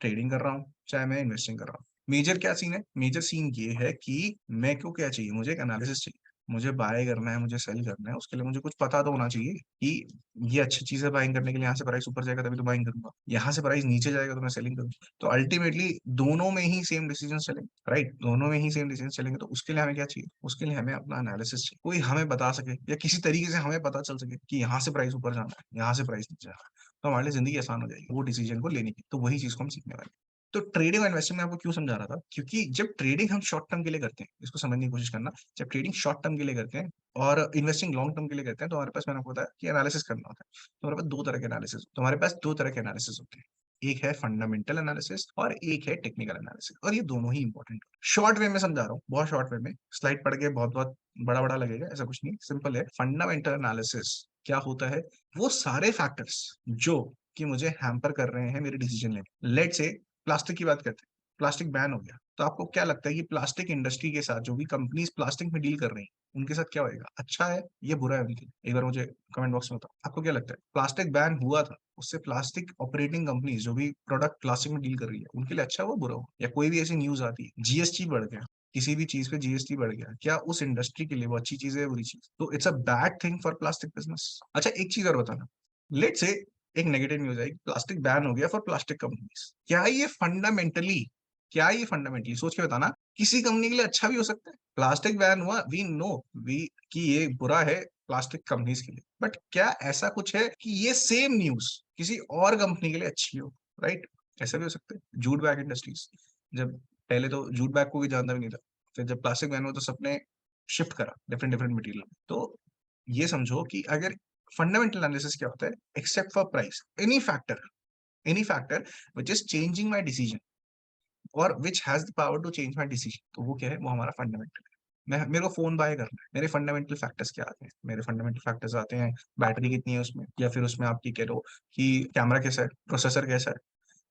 ट्रेडिंग कर रहा हूँ, चाहे मैं इन्वेस्टिंग कर रहा हूँ, मेजर क्या सीन है? मेजर सीन ये है कि मैं को क्या चाहिए, मुझे एक एनालिसिस चाहिए। मुझे बाय करना है, मुझे सेल करना है, उसके लिए मुझे कुछ पता तो होना चाहिए कि ये अच्छी चीज है बाइंग करने के लिए। यहाँ से प्राइस ऊपर जाएगा तभी तो बाइंग करूंगा, यहाँ से प्राइस नीचे जाएगा तो मैं सेलिंग करूंगा। तो अल्टीमेटली दोनों में ही सेम डिसीजन चलेंगे, राइट? दोनों में ही सेम डिसीजन चलेंगे, तो उसके लिए हमें क्या चाहिए? उसके लिए हमें अपना एनालिसिस चाहिए, कोई हमें बता सके या किसी तरीके से हमें पता चल सके कि यहाँ से प्राइस ऊपर जाना है, यहाँ से प्राइस नीचे जाना है। तो हमारे लिए जिंदगी आसान हो जाएगी वो डिसीजन को लेने की। तो वही चीज को हम सीखने वाले हैं। तो ट्रेडिंग और इन्वेस्टिंग में आपको क्यों समझा रहा था? क्योंकि जब ट्रेडिंग हम शॉर्ट टर्म के लिए करते हैं, इसको समझने की कोशिश करना। जब ट्रेडिंग शॉर्ट टर्म के लिए करते हैं और इन्वेस्टिंग लॉन्ग टर्म के लिए करते हैं, तो हमारे पास, मैंने आपको बताया कि एनालिसिस करना होता है। तो हमारे पास दो तरह के एनालिसिस, तो हमारे पास दो तरह के एनालिसिस होते हैं। एक है फंडामेंटल एनालिसिस और एक है टेक्निकल एनालिसिस, और ये दोनों ही इंपॉर्टेंट। शॉर्ट वे में समझा रहा हूँ, बहुत शॉर्ट वे में। स्लाइड पढ़ के बहुत बहुत बड़ा बड़ा लगेगा, ऐसा कुछ नहीं, सिंपल है। फंडामेंटल एनालिसिस क्या होता है? वो सारे फैक्टर्स जो कि मुझे हैम्पर कर रहे हैं मेरे डिसीजन लेने। लेट से प्लास्टिक की बात करते हैं, प्लास्टिक बैन हो गया, तो आपको क्या लगता है कि प्लास्टिक इंडस्ट्री के साथ जो भी कंपनीज प्लास्टिक में डील कर रही हैं उनके साथ क्या होएगा? अच्छा है या बुरा है उनके लिए? एक बार मुझे कमेंट बॉक्स में बताओ, आपको क्या लगता है? प्लास्टिक बैन हुआ था, उससे प्लास्टिक ऑपरेटिंग कंपनीज जो भी प्रोडक्ट प्लास्टिक में डील कर रही है उनके लिए अच्छा हुआ बुरा हुआ? या कोई भी ऐसी न्यूज आती है जीएसटी बढ़ गया, किसी भी चीज पे जीएसटी बढ़ गया, क्या उस इंडस्ट्री के लिए वो अच्छी चीज है या बुरी चीज? तो it's a bad thing for plastic business. अच्छा एक चीज और बताना, लेट से एक नेगेटिव न्यूज आई, प्लास्टिक बैन हो गया फॉर प्लास्टिक कंपनीज। क्या ये फंडामेंटली सोच के बताना, किसी कंपनी के लिए अच्छा भी हो सकता है? प्लास्टिक बैन हुआ, वी नो वी कि ये बुरा है प्लास्टिक कंपनीज के लिए, बट क्या ऐसा कुछ है कि ये सेम न्यूज किसी और कंपनी के लिए अच्छी हो? राइट? ऐसा भी हो सकता है। जूट बैग इंडस्ट्रीज, जब पहले तो जूट बैग को भी जानता भी नहीं था, फिर जब प्लास्टिक बैन हुआ तो सबने शिफ्ट करा डिफरेंट डिफरेंट मटेरियल। तो ये समझो कि अगर फंडामेंटल एनालिसिस क्या होता है, except for price, any factor which is changing my decision और which has the power to change my decision, तो वो क्या है? वो हमारा फंडामेंटल है। मैं, मेरे को फोन बाय करना है, मेरे फंडामेंटल फैक्टर्स क्या आते हैं? मेरे फंडामेंटल फैक्टर्स आते हैं बैटरी कितनी है उसमें, या फिर उसमें आपकी कह लो कि कैमरा कैसा है, प्रोसेसर कैसा है,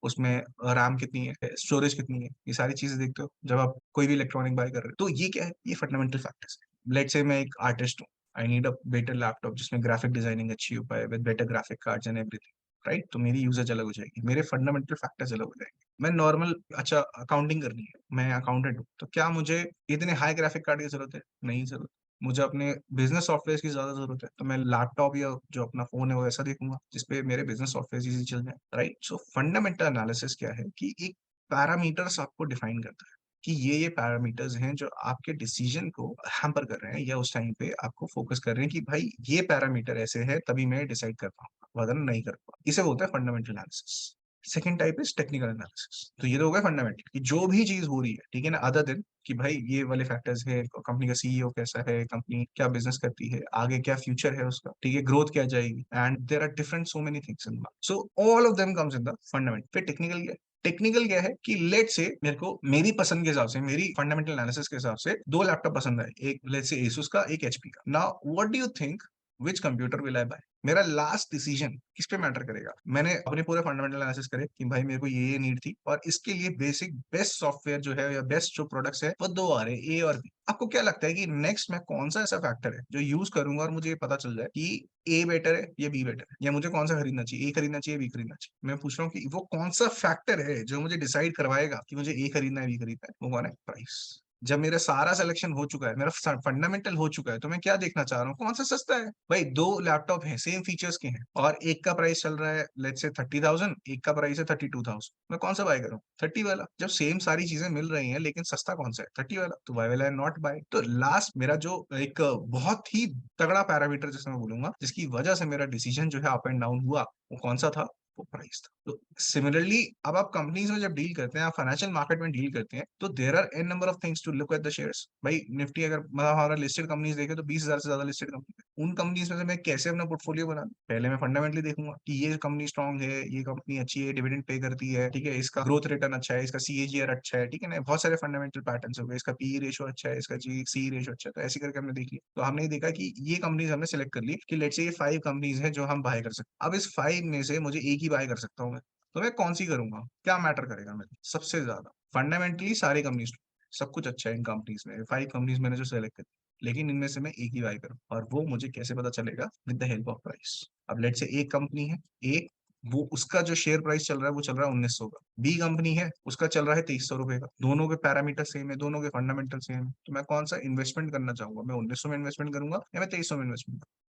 उसमें रैम कितनी है, स्टोरेज कितनी है। ये सारी चीजें देखते हो जब आप कोई भी इलेक्ट्रॉनिक बाय कर रहे हो। तो ये क्या है? ये फंडामेंटल फैक्टर्स है। लेट से मैं एक आर्टिस्ट हूँ, I need a better laptop जिसमें ग्राफिक डिजाइनिंग अच्छी हो पाए with better graphic cards and everything, right? तो मेरी यूजेज अलग हो जाएगी, मेरे फंडामेंटल फैक्टर्स अलग हो जाएंगे। मैं नॉर्मल, अच्छा अकाउंटिंग करनी है, मैं अकाउंटेंट हूँ, तो क्या मुझे इतने हाई ग्राफिक कार्ड की जरूरत है? नहीं जरूरत। मुझे अपने बिजनेस सॉफ्टवेयर की ज्यादा जरूरत है, तो मैं लैपटॉप या जो अपना फोन है वो ऐसा देखूंगा जिसपे मेरे बिजनेस सॉफ्टवेयर इजी चल जाए, राइट? सो फंडामेंटल एनालिसिस क्या है कि एक पैरामीटर्स आपको डिफाइन करता है कि ये पैरामीटर्स हैं जो आपके डिसीजन को हैम्पर कर रहे हैं, या उस टाइम पे आपको फोकस कर रहे हैं कि भाई ये पैरामीटर ऐसे है तभी मैं डिसाइड कर पाऊंगा, वरना नहीं कर पाऊंगा। इसे बोलते हैं fundamental analysis. Second type is technical analysis. तो ये तो हो गया फंडामेंटल कि जो भी चीज हो रही है, ठीक है ना, अदर देन कि भाई ये वाले फैक्टर्स है, कंपनी का सीईओ कैसा है, कंपनी क्या बिजनेस करती है, आगे क्या फ्यूचर है उसका, ठीक है, ग्रोथ क्या जाएगी, and there are different so many things in, so all of them comes in the fundamental. फिर टेक्निकल क्या है? टेक्निकल क्या है कि लेट से मेरे को मेरी पसंद के हिसाब से, मेरी फंडामेंटल एनालिसिस के हिसाब से दो लैपटॉप पसंद है, एक लेट से एसुस का, एक एचपी का। Now what do you think, which computer will I buy? मेरा लास्ट डिसीजन किस पे मैटर करेगा? मैंने अपने पूरे फंडामेंटल एनालिसिस करे कि भाई मेरे को ये नीड थी और इसके लिए बेसिक बेस्ट सॉफ्टवेयर जो है या बेस्ट जो प्रोडक्ट्स है वो दो आ रहे हैं, ए और बी। आपको क्या लगता है कि नेक्स्ट मैं कौन सा ऐसा फैक्टर है जो यूज करूंगा और मुझे ये पता चल जाए कि ए बेटर है या बी बेटर है, या मुझे कौन सा खरीदना चाहिए, ए खरीदना चाहिए, बी खरीदना चाहिए? मैं पूछ रहा हूँ कि वो कौन सा फैक्टर है जो मुझे डिसाइड करवाएगा कि मुझे ए खरीदना है, बी खरीदना है? वो कौन है? प्राइस। जब मेरा सारा सिलेक्शन हो चुका है, मेरा फंडामेंटल हो चुका है, तो मैं क्या देखना चाह रहा हूँ? कौन सा सस्ता है? भाई दो लैपटॉप हैं, सेम फीचर्स के हैं, और एक का प्राइस चल रहा है लेट्स से 30,000, एक का प्राइस है 32,000। मैं कौन सा बाय करूँ? 30 वाला। जब सेम सारी चीजें मिल रही हैं लेकिन सस्ता कौन सा है? 30 वाला। तो why will I not buy? तो लास्ट मेरा जो एक बहुत ही तगड़ा पैरामीटर जिसमें मैं बोलूंगा जिसकी वजह से मेरा डिसीजन जो है अप एंड डाउन हुआ, वो कौन सा था? वो प्राइस था। तो सिमिलरली अब आप कंपनीज में जब डील करते हैं, आप फाइनेंशियल मार्केट में डील करते हैं, तो there are an number of things to look at the shares. भाई निफ्टी अगर मतलब हमारा लिस्टेड कंपनीज देखे तो 20,000 से ज्यादा लिस्टेड कंपनी है, उन कंपनीज में से मैं कैसे अपना पोर्टफोलियो बना, पहले मैं फंडामेंटली देखूंगा कि ये कंपनी स्ट्रांग है, ये कंपनी अच्छी है, डिविडेंड पे करती है, ठीक है, इसका ग्रोथ रिटर्न अच्छा है, इसका सीएजीआर अच्छा है, ठीक है ना, बहुत सारे फंडामेंटल पैटर्न्स हो गए, इसका पी रेशियो अच्छा है, इसका जी सी रेशियो अच्छा है, तो ऐसे करके हमने देख लिया। तो हमने देखा कि ये कंपनीज हमने सेलेक्ट कर ली कि लेट्स से ये 5 कंपनीज हैं जो हम बाय कर सकते हैं। अब इस 5 में से मुझे एक ही बाय कर सकता हूँ मैं, तो मैं कौन सी करूंगा, क्या मैटर करेगा मेरे सबसे ज्यादा, फंडामेंटली सारी कंपनीज सब कुछ अच्छा है इन कंपनीज में, 5 कंपनीज मैंने जो सेलेक्ट करी, लेकिन इनमें से मैं एक ही बाय करूँ, और वो मुझे कैसे पता चलेगा, with the help of price. अब लेट से एक कंपनी है, एक वो उसका जो शेयर प्राइस चल रहा है वो चल रहा है 1900 का, बी कंपनी है उसका चल रहा है 2300 रुपए का, दोनों के पैरामीटर सेम है, दोनों के फंडामेंटल सेम है, तो मैं कौन सा इन्वेस्टमेंट करना चाहूंगा, मैं 1900 में इन्वेस्टमेंट करूंगा या मैं 2300 में इन्वेस्टमेंट करूंगा,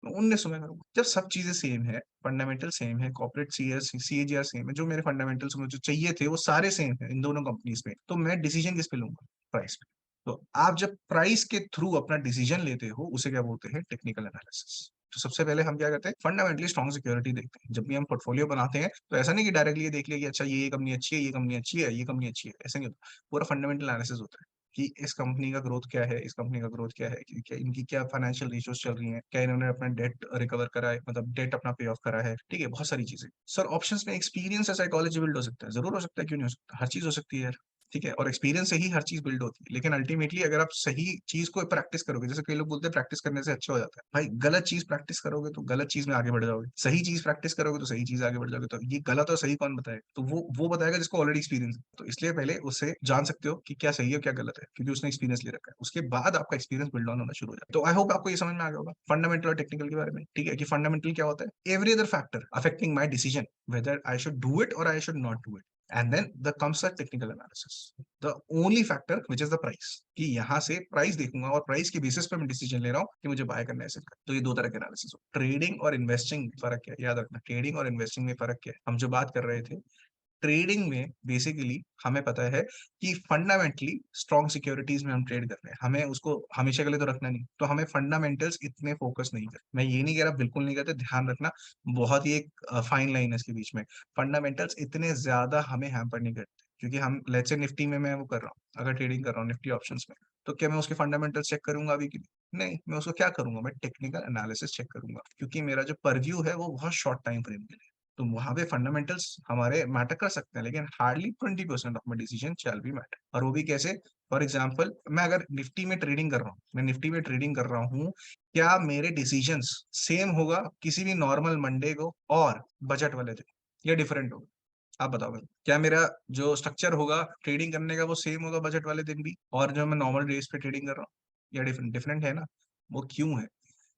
मैं 1900 में करूंगा। जब सब चीजें सेम है, फंडामेंटल सेम है, कॉर्पोरेट सीएजीआर सेम है, जो मेरे फंडामेंटल्स मुझे चाहिए थे वो सारे सेम है इन दोनों कंपनीज में, तो मैं डिसीजन किस पे लूंगा, प्राइस पे। तो आप जब प्राइस के थ्रू अपना डिसीजन लेते हो उसे क्या बोलते हैं, टेक्निकल एनालिसिस। तो सबसे पहले हम क्या करते हैं, फंडामेंटली स्ट्रॉन्ग सिक्योरिटी देखते हैं। जब भी हम पोर्टफोलियो बनाते हैं तो ऐसा नहीं कि डायरेक्टली ये देख लिया कि अच्छा ये कंपनी अच्छी है, ये कंपनी अच्छी है, ये कंपनी अच्छी है, ऐसा नहीं होता। पूरा फंडामेंटल एनालिसिस होता है कि इस कंपनी का ग्रोथ क्या है, इस कंपनी का ग्रोथ क्या है, क्या इनकी क्या फाइनेंशियल रेशियोज चल रही हैं, क्या इन्होंने अपना डेट रिकवर करा है, मतलब डेट अपना पे ऑफ करा है, ठीक है, बहुत सारी चीजें। सर ऑप्शंस में एक्सपीरियंस या साइकोलॉजी बिल्ड हो सकता है, जरूर हो सकता है, क्यों नहीं हो सकता, हर चीज हो सकती है यार, ठीक है, और एक्सपीरियंस से ही हर चीज बिल्ड होती है। लेकिन अल्टीमेटली अगर आप सही चीज को प्रैक्टिस करोगे, जैसे कई लोग बोलते हैं प्रैक्टिस करने से अच्छा हो जाता है, भाई गलत चीज प्रैक्टिस करोगे तो गलत चीज में आगे बढ़ जाओगे, सही चीज प्रैक्टिस करोगे तो सही चीज आगे बढ़ जाओगे। तो ये गलत और सही कौन बताएगा, तो वो बताएगा जिसको ऑलरेडी एक्सपीरियंस है। तो इसलिए पहले उससे जान सकते हो कि क्या सही है क्या गलत है, क्योंकि उसने एक्सपीरियंस ले रखा है, उसके बाद आपका एक्सपीरियंस बिल्ड ऑन होना शुरू हो जाता है। तो आई होप आपको ये समझ में आ गया होगा फंडामेंटल और टेक्निकल के बारे में, ठीक है, कि फंडामेंटल क्या होता है, every other factor affecting my decision whether I should do it और I should not do it, and then the comes a technical analysis, the only factor which is the price, कि यहाँ से price देखूंगा और price के basis पे मैं decision ले रहा हूँ कि मुझे बाय करना है सेल करना। तो ये दो तरह के एनालिसिस हो, ट्रेडिंग और इन्वेस्टिंग फर्क क्या है, याद रखना, ट्रेडिंग और इन्वेस्टिंग में फर्क क्या है। हम जो बात कर रहे थे, ट्रेडिंग में बेसिकली हमें पता है कि फंडामेंटली स्ट्रॉन्ग सिक्योरिटीज में हम ट्रेड कर रहे हैं, हमें उसको हमेशा के लिए तो रखना नहीं, तो हमें फंडामेंटल्स इतने फोकस नहीं कर, मैं ये नहीं कह रहा बिल्कुल नहीं करते, ध्यान रखना, बहुत ही एक फाइन लाइन है इसके बीच में। फंडामेंटल्स इतने ज्यादा हमें हैम्पर नहीं करते, क्योंकि हम लेट्स से निफ्टी में मैं वो कर रहा हूँ, अगर ट्रेडिंग कर रहा हूँ निफ्टी ऑप्शंस में, तो क्या मैं उसके फंडामेंटल्स चेक करूंगा अभी के लिए, नहीं, मैं उसको क्या करूंगा, मैं टेक्निकल एनालिसिस चेक करूंगा, क्योंकि मेरा जो परव्यू है वो बहुत शॉर्ट टाइम फ्रेम के लिए। तो वहां पे फंडामेंटल्स हमारे मैटर कर सकते हैं, लेकिन hardly 20% of my decision shall be matter, और वो भी कैसे, फॉर एग्जाम्पल मैं अगर निफ्टी में ट्रेडिंग कर रहा हूँ, मैं निफ्टी में ट्रेडिंग कर रहा हूँ, क्या मेरे डिसीजंस सेम होगा किसी भी नॉर्मल मंडे को और बजट वाले दिन, या डिफरेंट होगा, आप बताओ मेरे को। क्या मेरा जो स्ट्रक्चर होगा ट्रेडिंग करने का वो सेम होगा बजट वाले दिन भी, और जो मैं नॉर्मल डेज पे ट्रेडिंग कर रहा हूँ, या डिफरेंट डिफरेंट है ना। वो क्यों है,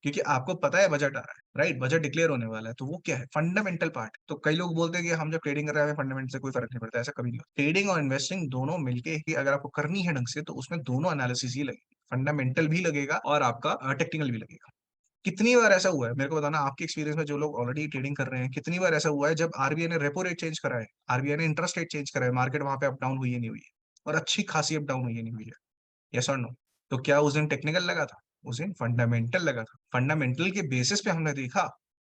क्योंकि आपको पता है बजट आ रहा है, राइट, बजट डिक्लेयर होने वाला है, तो वो क्या है, फंडामेंटल पार्ट। तो कई लोग बोलते हैं कि हम जब ट्रेडिंग कर रहे हैं हमें फंडामेंटल से कोई फर्क नहीं पड़ता, ऐसा कभी नहीं होता। ट्रेडिंग और इन्वेस्टिंग दोनों मिलके ही अगर आपको करनी है ढंग से, तो उसमें दोनों एनालिसिस ही लगेगी, फंडामेंटल भी लगेगा और आपका टेक्निकल भी लगेगा। कितनी बार ऐसा हुआ है मेरे को बताना, आपके एक्सपीरियंस में, जो लोग ऑलरेडी ट्रेडिंग कर रहे हैं, कितनी बार ऐसा हुआ है जब आरबीआई ने रेपो रेट चेंज करा है, आरबीआई ने इंटरेस्ट रेट चेंज करा है, मार्केट वहां पे अप डाउन हुई है नहीं हुई है, और अच्छी खासी अप डाउन हुई है नहीं हुई है, यस और नो। तो क्या उस दिन टेक्निकल लगा था, उस दिन फंडामेंटल लगा था, फंडामेंटल के बेसिस पे हमने देखा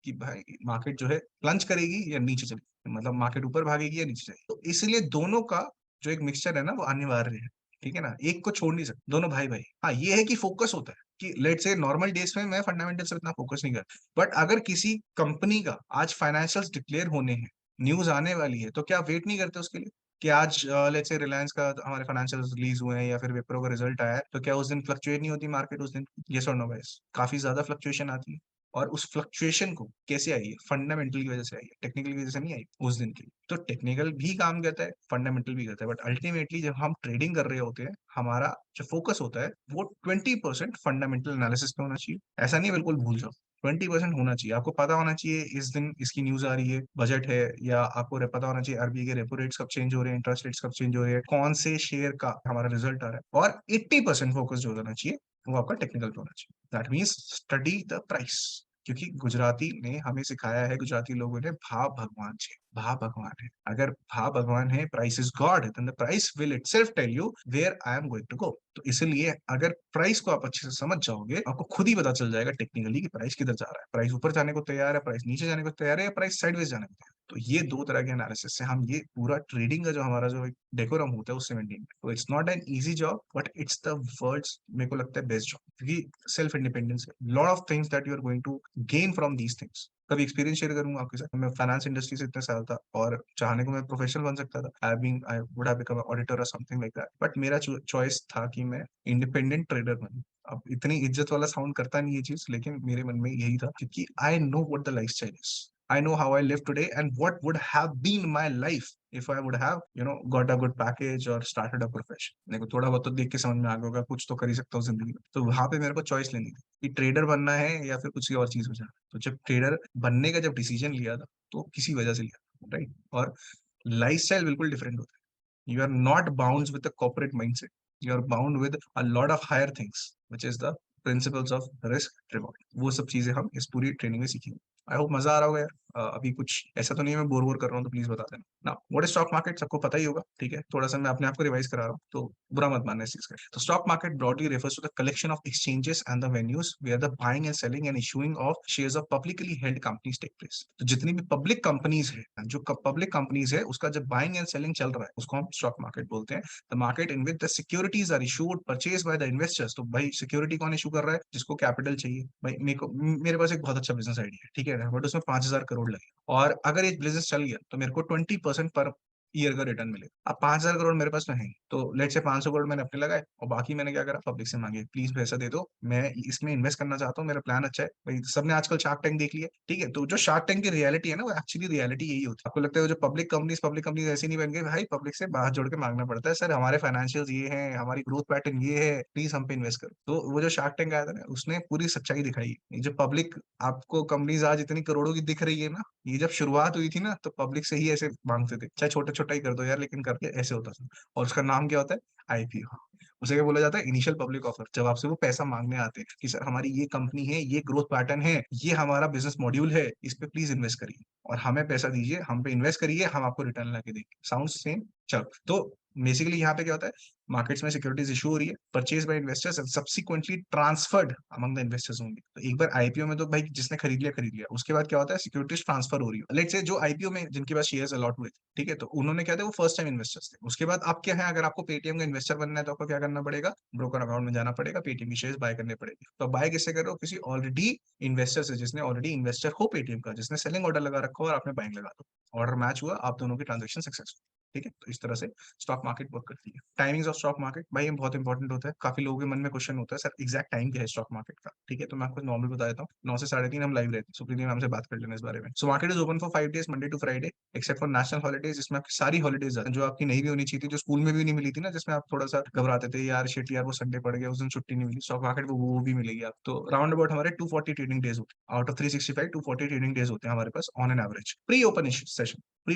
कि भाई मार्केट जो है प्लंज करेगी या नीचे चलेगी, मतलब मार्केट ऊपर भागेगी या नीचे जाएगी। तो इसलिए दोनों का जो एक मिक्सचर है ना वो अनिवार्य है, ठीक है ना, एक को छोड़ नहीं सकते, दोनों भाई भाई। हाँ ये है कि फोकस होता है कि लेट से नॉर्मल डेज में मैं फंडामेंटल से इतना फोकस नहीं करता, बट अगर किसी कंपनी का आज फाइनेंशियल्स डिक्लेयर होने हैं, न्यूज आने वाली है, तो क्या वेट नहीं करते उसके लिए कि आज लेट्स से रिलायंस का हमारे फाइनेंशियल रिलीज हुए हैं या फिर विप्रो का रिजल्ट आया है, तो क्या उस दिन फ्लक्चुएट नहीं होती मार्केट उस दिन, यस और नो गाइस, काफी ज्यादा फ्लक्चुएशन आती है। और उस फ्लक्चुएशन को कैसे आई है, फंडामेंटल की वजह से आई है, टेक्निकल की वजह से नहीं आई उस दिन की। तो टेक्निकल भी काम करता है, फंडामेंटल भी करता है, बट अल्टीमेटली जब हम ट्रेडिंग कर रहे होते हैं, हमारा जो फोकस होता है वो 20% फंडामेंटल एनालिसिस पे होना चाहिए, ऐसा नहीं है बिल्कुल भूल जाओ, 20% होना चाहिए। आपको पता होना चाहिए इस दिन इसकी न्यूज आ रही है, बजट है, या आपको पता होना चाहिए आरबीआई के रेपो रेट्स कब चेंज हो रहे हैं, इंटरेस्ट रेट्स कब चेंज हो रहे हैं, कौन से शेयर का हमारा रिजल्ट आ रहा है, और 80% फोकस जो होना चाहिए वो आपका टेक्निकल पे होना चाहिए, that means study the price. क्योंकि गुजराती ने हमें सिखाया है, गुजराती लोगों ने भाव भगवान छे, भा भगवान है। अगर भा भगवान है, price is God, then the price will itself tell you where I am going to go. तो इसलिए अगर प्राइस को आप अच्छे से समझ जाओगे, आपको खुद ही पता चल जाएगा टेक्निकली कि प्राइस किधर जा रहा है। प्राइस ऊपर जाने को तैयार है, प्राइस नीचे जाने को तैयार है, या प्राइस साइडवेज जाने को तैयार है। तो ये दो तरह के एनालिसिस से हम ये पूरा ट्रेडिंग का जो हमारा जो एक डेकोरम होता है उससे मेंटेन। तो it's not an easy job, but it's the words मेरे को लगता है बेस्ट जॉब, क्योंकि सेल्फ इंडिपेंडेंस है, lot of things that you are going to gain from these things. कभी एक्सपीरियंस शेयर करूंगा आपके साथ। मैं फाइनेंस इंडस्ट्री से इतने साल था, और चाहने को मैं प्रोफेशनल बन सकता था, I would have become auditor और समथिंग लाइक दैट, बट मेरा चॉइस था कि मैं इंडिपेंडेंट ट्रेडर बनूं। अब इतनी इज्जत वाला साउंड करता नहीं ये चीज, लेकिन मेरे मन में यही था, क्योंकि I know what the lifestyle is. I know how I live today and what would have been my life if I would have, got a good package or started a profession. मेरे को थोड़ा बहुत तो देख के समझ में आ गया होगा, कुछ तो कर ही सकता हूँ जिंदगी में। तो वहां पे मेरे को चॉइस लेनी थी कि ट्रेडर बनना है या फिर कुछ और चीज हो जाना। तो जब ट्रेडर बनने का जब डिसीजन लिया था, तो किसी वजह से लिया, राइट। और लाइफस्टाइल बिल्कुल डिफरेंट होता है। You are not bound with the corporate mindset. You are bound with a lot of higher things, which is the principles of risk reward. वो सब चीजें हम इस पूरी ट्रेनिंग में सीखेंगे। आई होप मजा आ रहा होगा यार। अभी कुछ ऐसा तो नहीं है मैं बोर बोर कर रहा हूँ, तो प्लीज बता देना ना। व्हाट इज स्टॉक मार्केट सबको पता ही होगा, ठीक है। थोड़ा सा मैं अपने आप को रिवाइज करा रहा हूँ, तो बुरा मत मानना इस चीज का। तो stock market broadly refers to the collection of exchanges and the venues where the buying and selling and issuing of shares of publicly held companies take place. तो जितनी भी पब्लिक कंपनीज है, जो पब्लिक कंपनीज है, उसका जब buying and selling चल रहा है, उसको हम स्टॉक मार्केट बोलते हैं। The market in which the securities are issued purchase by the investors. तो भाई सिक्योरिटी कौन इशू कर रहा है? जिसको कैपिटल चाहिए। भाई मेरे पास एक बहुत अच्छा बिजनेस आइडिया है, ठीक है, बट उसमें 5,000 करोड़ लगे, और अगर एक बिजनेस चल गया तो मेरे को 20% पर ईयर का रिटर्न मिलेगा। अब 5,000 करोड़ मेरे पास तो है, तो लेट से 500 करोड़ मैंने अपने लगाए, और बाकी मैंने क्या करा, पब्लिक से मांगे, प्लीज पैसा दे दो, मैं इसमें इन्वेस्ट करना चाहता हूँ, मेरा प्लान अच्छा है। भाई सबने आजकल शार्क टैंक देख लिया, ठीक है। तो जो शार्क टैंक की रियलिटी है ना, वो एक्चुअली रियलिटी यही होती है। आपको लगता है वो जो पब्लिक कंपनीज ऐसी नहीं बन गई, भाई पब्लिक से बाहर जोड़ के मांगना पड़ता है, सर हमारे फाइनेंशियल ये है, हमारी ग्रोथ पैटर्न ये है, प्लीज हम पे इन्वेस्ट करो। तो वो जो शार्क टैंक आया था ना, उसने पूरी सच्चाई दिखाई। ये जो पब्लिक आपको कंपनीज आज इतनी करोड़ों की दिख रही है ना, ये जब शुरुआत हुई थी ना, तो पब्लिक से ही ऐसे मांगते थे, चाहे छोटा छोटा ही कर दो यार, लेकिन करके ऐसे होता था। और उसका नाम क्या होता है? आईपीओ। उसे क्या बोला जाता है? Initial public offer. जब आपसे वो पैसा मांगने आते हैं कि सर हमारी ये कंपनी है, ये ग्रोथ पैटर्न है, ये हमारा बिजनेस मॉड्यूल है, इस पे प्लीज इन्वेस्ट करिए और हमें पैसा दीजिए, हम पे इन्वेस्ट करिए, हम आपको रिटर्न ला के देंगे। Sound same? चलो, तो बेसिकली यहाँ पे क्या होता है, मार्केट्स में सिक्योरिटीज इशू हो रही है, purchase by investors and subsequently transferred among the investors होंगे। तो एक बार आईपीओ में तो भाई जिसने खरीद लिया, उसके बाद क्या होता है, सिक्योरिटीज ट्रांसफर हो रही है। लेट्स से जो आईपीओ में जिनके पास शेयर्स अलॉट हुए थे, ठीक है, तो उन्होंने क्या था, वो फर्स्ट टाइम इन्वेस्टर्स थे। उसके बाद आप क्या है, अगर आपको पेटीएम का इन्वेस्टर बनना है, तो आपको क्या करना पड़ेगा, ब्रोकर अकाउंट में जाना पड़ेगा, पेटीएम की शेयर्स बाय करने पड़ेगी। तो बाय किससे कर रहे हो? किसी ऑलरेडी इन्वेस्टर से, जिसने ऑलरेडी इन्वेस्टर हो पेटीएम का, जिसने सेलिंग ऑर्डर लगा रखा हो और आपने बाइंग लगा दो, ऑर्डर मैच हुआ, आप दोनों की ट्रांजेक्शन सक्सेसफुल। ठीक है, तो इस तरह से स्टॉक मार्केट वर्क करती है। टाइमिंग्स ऑफ स्टॉक मार्केट भाई ये बहुत इंपॉर्टेंट होता है। काफी लोगों के मन में क्वेश्चन होता है, सर एग्जैक्ट टाइम क्या है स्टॉक मार्केट का? ठीक है, तो मैं आपको नॉर्मल बता देता हूँ। 9 से 3:30 हम लाइव रहते हैं। सुप्रीति मैम से बात कर लेना इस बारे में। So market is open for 5 days, Monday to Friday, except for national holidays, जिसमें आपकी सारी हॉलीडेज जो आपकी नहीं भी होनी चाहिए थी, जो स्कूल में भी नहीं मिली थी ना, जिसमें आप थोड़ा सा घबराते थे, यार शिट यार वो संडे पड़ गया, उस दिन छुट्टी नहीं मिली, स्टॉक मार्केट में वो भी मिलेगी आप। तो राउंड अबाउट हमारे 240 ट्रेडिंग डेज होते हैं, आउट ऑफ 365 240 ट्रेडिंग डेज होते हैं हमारे pass on an average. Pre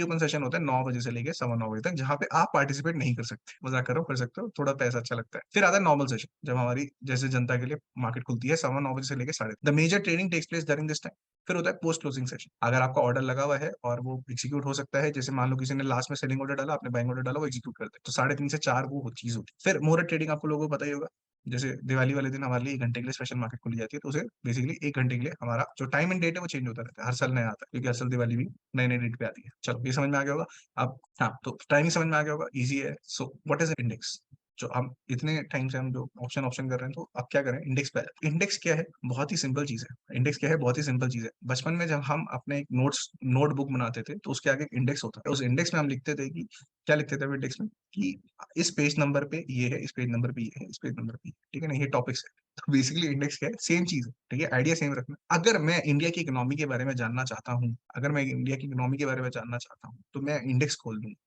open session होता है 9 बजे से लेकर 9:15 बजे तक, जहां पे आप पार्टिसिपेट नहीं कर सकते। मजाक करो, कर सकते हो, थोड़ा पैसा अच्छा लगता है। फिर आता है नॉर्मल सेशन, जब हमारी जैसे जनता के लिए मार्केट खुलती है 9:15 बजे से लेकर 3:30। The major trading takes place during this time. फिर होता है पोस्ट क्लोजिंग सेशन। अगर आपका ऑर्डर लगा हुआ है और वो एग्जीक्यूट हो सकता है, जैसे मान लो किसी ने लास्ट में सेलिंग ऑर्डर डाला, आपने बाइंग ऑर्डर डाला, वो एग्जीक्यूट कर दे, तो 3:30 से 4 वो चीज होती है। फिर मोहर ट्रेडिंग आपको लोगों को पता ही होगा। जैसे दिवाली वाले दिन हमारे लिए 1 घंटे के लिए स्पेशल मार्केट खुली जाती है, तो उसे बेसिकली 1 घंटे के लिए हमारा जो टाइम एंड डेट है वो चेंज होता रहता है, हर साल नया आता है, क्योंकि हर साल दिवाली भी नए नए डेट पे आती है। चलो ये समझ में आ गया होगा। अब हाँ, तो टाइमिंग समझ में आ गया होगा, इजी है। So what is index? जो हम इतने टाइम से हम जो ऑप्शन ऑप्शन कर रहे हैं, तो अब क्या करें, इंडेक्स पे। इंडेक्स क्या है? बहुत ही सिंपल चीज है। इंडेक्स क्या है? बहुत ही सिंपल चीज है। बचपन में जब हम अपने एक नोटबुक बनाते थे, तो उसके आगे इंडेक्स होता है। उस इंडेक्स में हम लिखते थे कि क्या लिखते थे इंडेक्स में, कि इस पेज नंबर पे ये है, इस पेज नंबर पे ये है, इस पेज नंबर पे ये है, ठीक है ना, ये टॉपिक्स है। तो बेसिकली इंडेक्स क्या है? सेम चीज है, ठीक है, आइडिया सेम रखना। अगर मैं इंडिया की इकोनॉमी के बारे में जानना चाहता हूँ, अगर मैं इंडिया की इकोनॉमी के बारे में जानना चाहता हूँ, तो मैं इंडेक्स खोल दूंगा।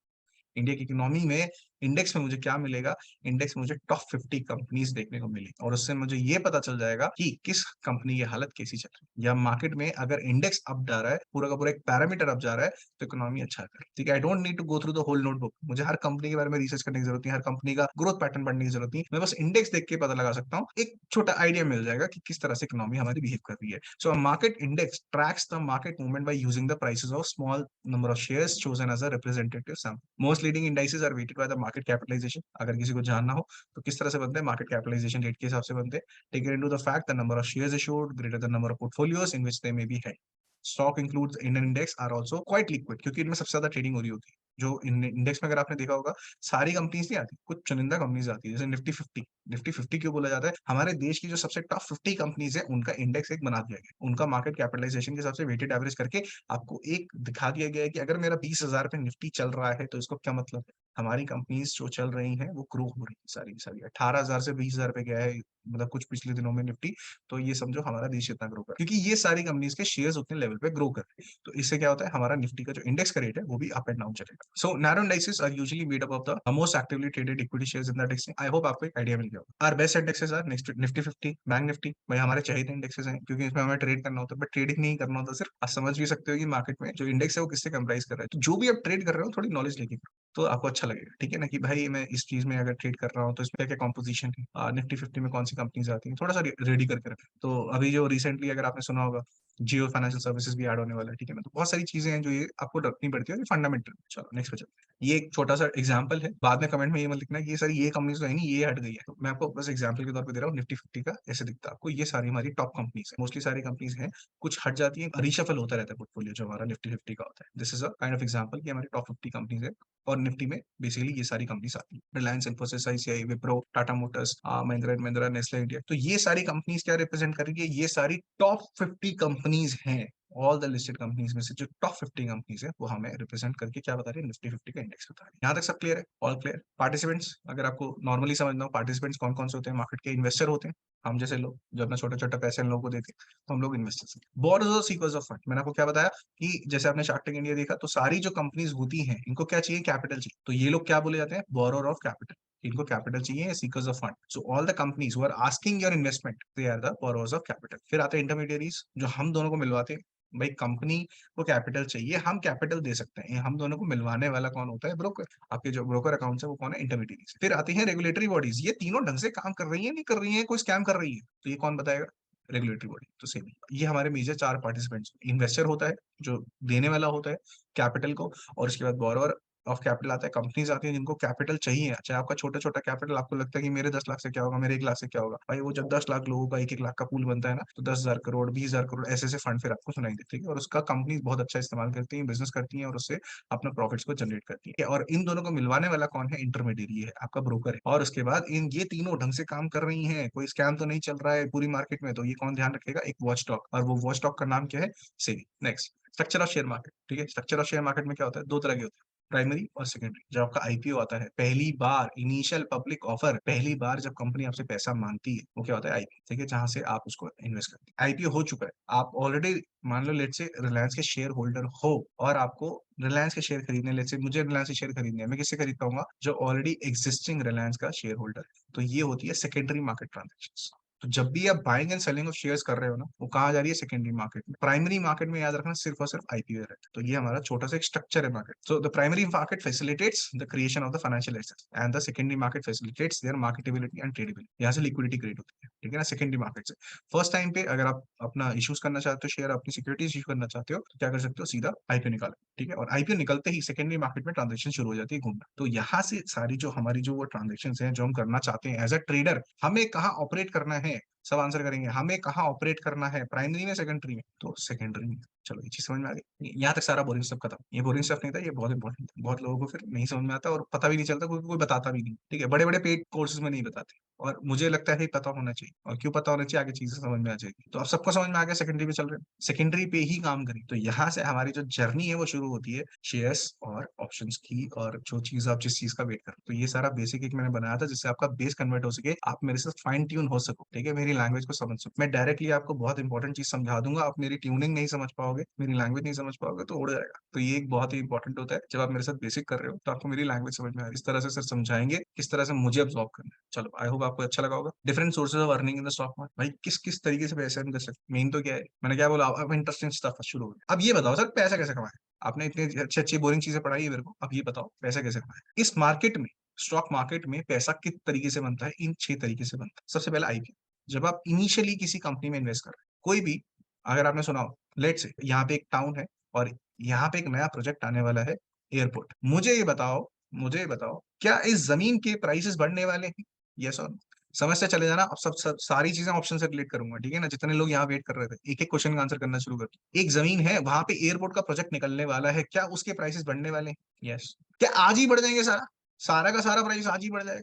इंडिया की इकोनॉमी में इंडेक्स में मुझे क्या मिलेगा, इंडेक्स में मुझे टॉप 50 कंपनीज देखने को मिली और उससे मुझे ये पता चल जाएगा कि किस कंपनी की हालत कैसी चल रही है, या मार्केट में अगर इंडेक्स अप जा रहा है, पूरा का पूरा एक पैरामीटर अप जा रहा है, तो इकोनॉमी अच्छा कर, ठीक है। I don't need to go through the whole notebook, मुझे हर कंपनी के बारे में रिसर्च करने की जरूरत नहीं, हर कंपनी का ग्रोथ पैटर्न पढ़ने की जरूरत नहीं, मैं बस इंडेक्स देख के पता लगा सकता हूँ, एक छोटा आइडिया मिल जाएगा कि किस तरह से इकोनॉमी हमारी बिहेव कर रही है। So market index tracks the market movement by using the prices of small number of shares chosen as a representative sum. Most leading indices are weighted by the market capitalization. अगर किसी को जानना हो तो किस तरह से बनते हैं, मार्केट कैपिटलाइजेशन रेट के हिसाब से बनते हैं। Take into the fact the number of shares issued greater the number of portfolios in which they may be held. Stock includes in index are also quite liquid, क्योंकि इनमें सबसे ज्यादा trading हो रही होती है। जो इंडेक्स में अगर आपने देखा होगा, सारी कंपनीज नहीं आती, कुछ चुनिंदा कंपनीज आती है, जैसे निफ्टी 50। निफ्टी 50 क्यों बोला जाता है, हमारे देश की जो सबसे टॉप 50 कंपनीज है उनका इंडेक्स एक बना दिया गया, उनका मार्केट कैपिटलाइजेशन के हिसाब से वेटेड एवरेज करके आपको एक दिखा दिया गया है कि अगर मेरा 20,000 पे निफ्टी चल रहा है तो इसको क्या मतलब है, हमारी कंपनीज जो चल रही हैं वो ग्रो हो रही है सारी की सारी। 18,000 से 20,000 पे गया है, मतलब कुछ पिछले दिनों में निफ्टी, तो ये समझो हमारा देश इतना ग्रो कर, क्योंकि ये सारी कंपनीज के शेयर्स उतने लेवल पे ग्रो कर रहे हैं, तो इससे क्या होता है, हमारा निफ्टी का जो इंडेक्स का रेट है वो भी अप एंड डाउन चलेगा। So narrow indices are usually made up of the most actively traded equity shares in that index. I hope आपको एक आइडिया मिल गया होगा। Are best indexes are next Nifty 50, bank Nifty, भाई हमारे चाहिए इंडेक्सेस हैं, क्योंकि इसमें हमें ट्रेड करना होता है, बट ट्रेडिंग नहीं करना होता सिर्फ। आप समझ भी सकते हो कि मार्केट में जो इंडेक्स है वो किससे कंप्राइज कर रहा है, तो जो भी आप ट्रेड कर रहे हो थोड़ी नॉलेज लेके करो, तो आपको अच्छा लगेगा, ठीक है ना, कि भाई मैं इस चीज में अगर ट्रेड कर रहा हूँ तो इसमें क्या क्या कॉम्पोजिशन है, निफ्टी 50 में कौन सी कंपनीज आती है, थोड़ा सा रेडी करके रखें। तो अभी जो रिसेंटली अगर आपने सुना होगा, जियो फाइनेंशियल सर्विसेज भी ऐड होने वाला है, ठीक है ना, तो बहुत सारी चीजें हैं जो ये आपको रखनी पड़ती है, फंडामेंटल। चलो नेक्स्ट पे चलते हैं। ये एक छोटा सा एग्जांपल है, बाद में कमेंट में ये मत लिखना कि ये सारी ये कंपनीज तो है नहीं, ये हट गई है, तो मैं आपको बस एग्जांपल के तौर पे दे रहा हूँ। निफ्टी 50 का ऐसे दिखता है आपको, ये सारी हमारी टॉप कंपनीज है, मोस्टली सारी कंपनीज हैं, कुछ हट जाती है, रिशफल होता रहता है पोर्टफोलियो जो हमारा निफ्टी 50 का होता है। This is a kind of example कि हमारी टॉप 50 कंपनीज है, और निफ्टी में बेसिकली ये सारी कंपनीज आती है, Reliance, Infosys, ICI, Wipro, Tata Motors, Mahindra and Mahindra, Nestle India. तो ये सारी कंपनीज क्या रिप्रेजेंट कर रही है, ये सारी टॉप 50 कंपनीज हैं। ऑल द लिस्टेड कंपनीज में से जो टॉप 50 कंपनीज है वो हमें रिप्रेजेंट करके क्या बता रही है, निफ्टी 50 का इंडेक्स बता रही है। यहाँ तक सब क्लियर है, ऑल क्लियर। पार्टिसिपेंट्स, अगर आपको नॉर्मली समझना हो, पार्टिसिपेंट्स कौन कौन से होते हैं, मार्केट के इन्वेस्टर होते हैं, हम जैसे लोग जो अपना छोटा छोटा पैसे इन लोगों को देते हैं, तो हम लोग इन्वेस्टर्स हैं। बोर्डर्स और सीकर्स ऑफ फंड, मैंने आपको क्या बताया कि जैसे आपने शार्क टैंक इंडिया देखा, तो सारी जो कंपनीज होती हैं इनको क्या चाहिए, कैपिटल चाहिए, तो ये लोग क्या बोले जाते हैं, बोरोर ऑफ कैपिटल। इनको कैपिटल चाहिए, seekers of fund. So all the companies who are asking your investment, they are the borrowers of capital. फिर आते हैं इंटरमीडियरीज, जो हम दोनों को मिलवाते हैं। भाई कंपनी को कैपिटल चाहिए, हम कैपिटल दे सकते हैं, हम दोनों को मिलवाने वाला कौन होता है, ब्रोकर। आपके जो ब्रोकर अकाउंट है वो कौन है, इंटरमीडियरीज। फिर आती है रेगुलेटरी बॉडीज, ये तीनों ढंग से काम कर रही है नहीं कर रही है, कोई स्कैम कर रही है, तो ये कौन बताएगा, रेगुलेटरी बॉडी। तो सेम ये हमारे मेजर चार पार्टिसिपेंट्स, इन्वेस्टर होता है जो देने वाला होता है कैपिटल को, और उसके बाद बोरोवर ऑफ कैपिटल आता है, कंपनीज आती है जिनको कैपिटल चाहिए, चाहे आपका छोटा छोटा कैपिटल, आपको लगता है कि मेरे 10 लाख से क्या होगा, मेरे 1 लाख से क्या होगा, भाई वो जब 10 लाख लोगों का 1-1 लाख का पूल बनता है ना, तो 10,000 करोड़, 20,000 करोड़ ऐसे ऐसे फंड फिर आपको सुनाई देते हैं, और उसका कंपनी बहुत अच्छा इस्तेमाल करती है, बिजनेस करती है, और उससे अपना प्रॉफिट्स को जनरेट करती है। और इन दोनों को मिलवाने वाला कौन है, इंटरमीडिएरी है, आपका ब्रोकर है। और उसके बाद इन ये तीनों ढंग से काम कर रही हैं, कोई स्कैम तो नहीं चल रहा है पूरी मार्केट में, तो ये कौन ध्यान रखेगा, एक वॉच डॉग, और वो वॉच डॉग का नाम क्या है, SEBI. Next, structure of share market, ठीक है। स्ट्रक्चर ऑफ शेयर मार्केट में क्या होता है, दो तरह के होते हैं, प्राइमरी और सेकेंडरी। जब आपका आईपीओ आता है, पहली बार इनिशियल पब्लिक ऑफर, पहली बार जब कंपनी आपसे पैसा मांगती है, वो क्या होता है, आईपीओ, ठीक है, जहां से आप उसको इन्वेस्ट करते हैं। आईपीओ हो चुका है, आप ऑलरेडी मान लो लेट से रिलायंस के शेयर होल्डर हो, और आपको रिलायंस के शेयर खरीदने, लेट से मुझे रिलायंस के शेयर खरीदने हैं, मैं किससे खरीद पाऊंगा, जो ऑलरेडी एग्जिस्टिंग रिलायंस का शेयर होल्डर है। तो ये होती है सेकेंडरी मार्केट ट्रांजेक्शन। तो जब भी आप buying and selling of shares कर रहे हो ना, वो कहाँ जा रही है, सेकेंडरी मार्केट में। प्राइमरी मार्केट में याद रखना सिर्फ और सिर्फ आईपीओ रहता है। तो ये हमारा छोटा सा एक स्ट्रक्चर है market. So the primary market facilitates the creation of the financial assets, and the secondary market facilitates their marketability and tradability. यहाँ से लिक्विडिटी क्रिएट होती है, ठीक है ना, सेकेंडरी मार्केट से। फर्स्ट टाइम पे अगर आप अपना इश्यूज करना चाहते हो, शेयर अपनी सिक्योरिटीज इशू करना चाहते हो, तो क्या कर सकते हो, सीधा आईपीओ निकालो, ठीक है। और आईपीओ निकलते ही सेकेंडरी मार्केट में ट्रांजेक्शन शुरू हो जाती है घूमना। तो यहाँ से सारी जो हमारी जो वो ट्रांजेक्शन है जो हम करना चाहते हैं एज अ ट्रेडर, हमें कहाँ ऑपरेट करना है, सब आंसर करेंगे, हमें कहाँ ऑपरेट करना है, प्राइमरी में, सेकेंडरी में, तो सेकेंडरी में। चलो ये चीज समझ में आ गई, यहाँ तक सारा बोरिंग स्टफ खत्म। ये बोरिंग स्टफ नहीं था, ये बहुत इंपॉर्टेंट था, बहुत लोगों को फिर नहीं समझ में आता और पता भी नहीं चलता, क्योंकि कोई बताता भी नहीं, ठीक है, बड़े बड़े पेड कोर्सेज में नहीं बताते। और मुझे लगता है पता होना चाहिए, और क्यों पता होना चाहिए आगे चीजें समझ में आ जाएगी। तो अब सबको समझ में आ गया सेकेंडरी पे चल रहे हैं, सेकेंडरी पे ही काम करें। तो यहाँ से हमारी जो जर्नी है वो शुरू होती है शेयर्स और ऑप्शंस की, और जो चीज आप जिस चीज का वेट करो। तो ये सारा बेसिक एक मैंने बनाया था जिससे आपका बेस कन्वर्ट हो सके, आप मेरे से फाइन ट्यून हो सको, ठीक है, मेरी लैंग्वेज को समझ सको। मैं डायरेक्टली आपको बहुत इंपॉर्टेंट चीज समझा दूंगा, आप मेरी ट्यूनिंग नहीं समझ पाओगे, मेरी लैंग्वेज नहीं समझ पाओगे तो उड़ जाएगा। तो ये एक बहुत ही इंपॉर्टेंट होता है, जब आप मेरे साथ बेसिक कर रहे हो तो आपको मेरी लैंग्वेज समझ में आ रही है। इस तरह से सर समझाएंगे किस तरह से मुझे अब्सॉर्ब करना है। चलो, आई होप आपको अच्छा लगा होगा। Different sources of earning in the stock market, भाई किस किस तरीके से पैसे अर्न कर सकते, मेन तो क्या है, मैंने क्या बोला, अब इंटरेस्टिंग स्टफ शुरू हो गया। अब ये बताओ सर पैसा कैसे कमाए, आपने इतनी अच्छी अच्छी बोरिंग चीजें पढ़ाई है मेरे को, अब ये बताओ पैसा कैसे कमाए इस मार्केट में। स्टॉक मार्केट में पैसा किस तरीके से बनता है, इन 6 तरीके से बनता है। सबसे पहला आईपीओ, जब आप इनिशियली किसी कंपनी में इन्वेस्ट कर रहे हैं, कोई भी, अगर आपने सुना हो, लेट से यहाँ पे एक टाउन है और यहाँ पे एक नया प्रोजेक्ट आने वाला है, एयरपोर्ट। मुझे ये बताओ क्या इस जमीन के प्राइसेस बढ़ने वाले हैं, यस और नो? समझते चले जाना। अब सब सारी चीजें ऑप्शन से रिलेट करूंगा, ठीक है ना, जितने लोग यहाँ वेट कर रहे थे एक एक क्वेश्चन का आंसर करना शुरू कर। एक जमीन है, वहां पे एयरपोर्ट का प्रोजेक्ट निकलने वाला है, क्या उसके प्राइसेस बढ़ने वाले हैं, यस? क्या आज ही बढ़ जाएंगे, सारा सारा का सारा प्राइस आज ही बढ़ जाएगा?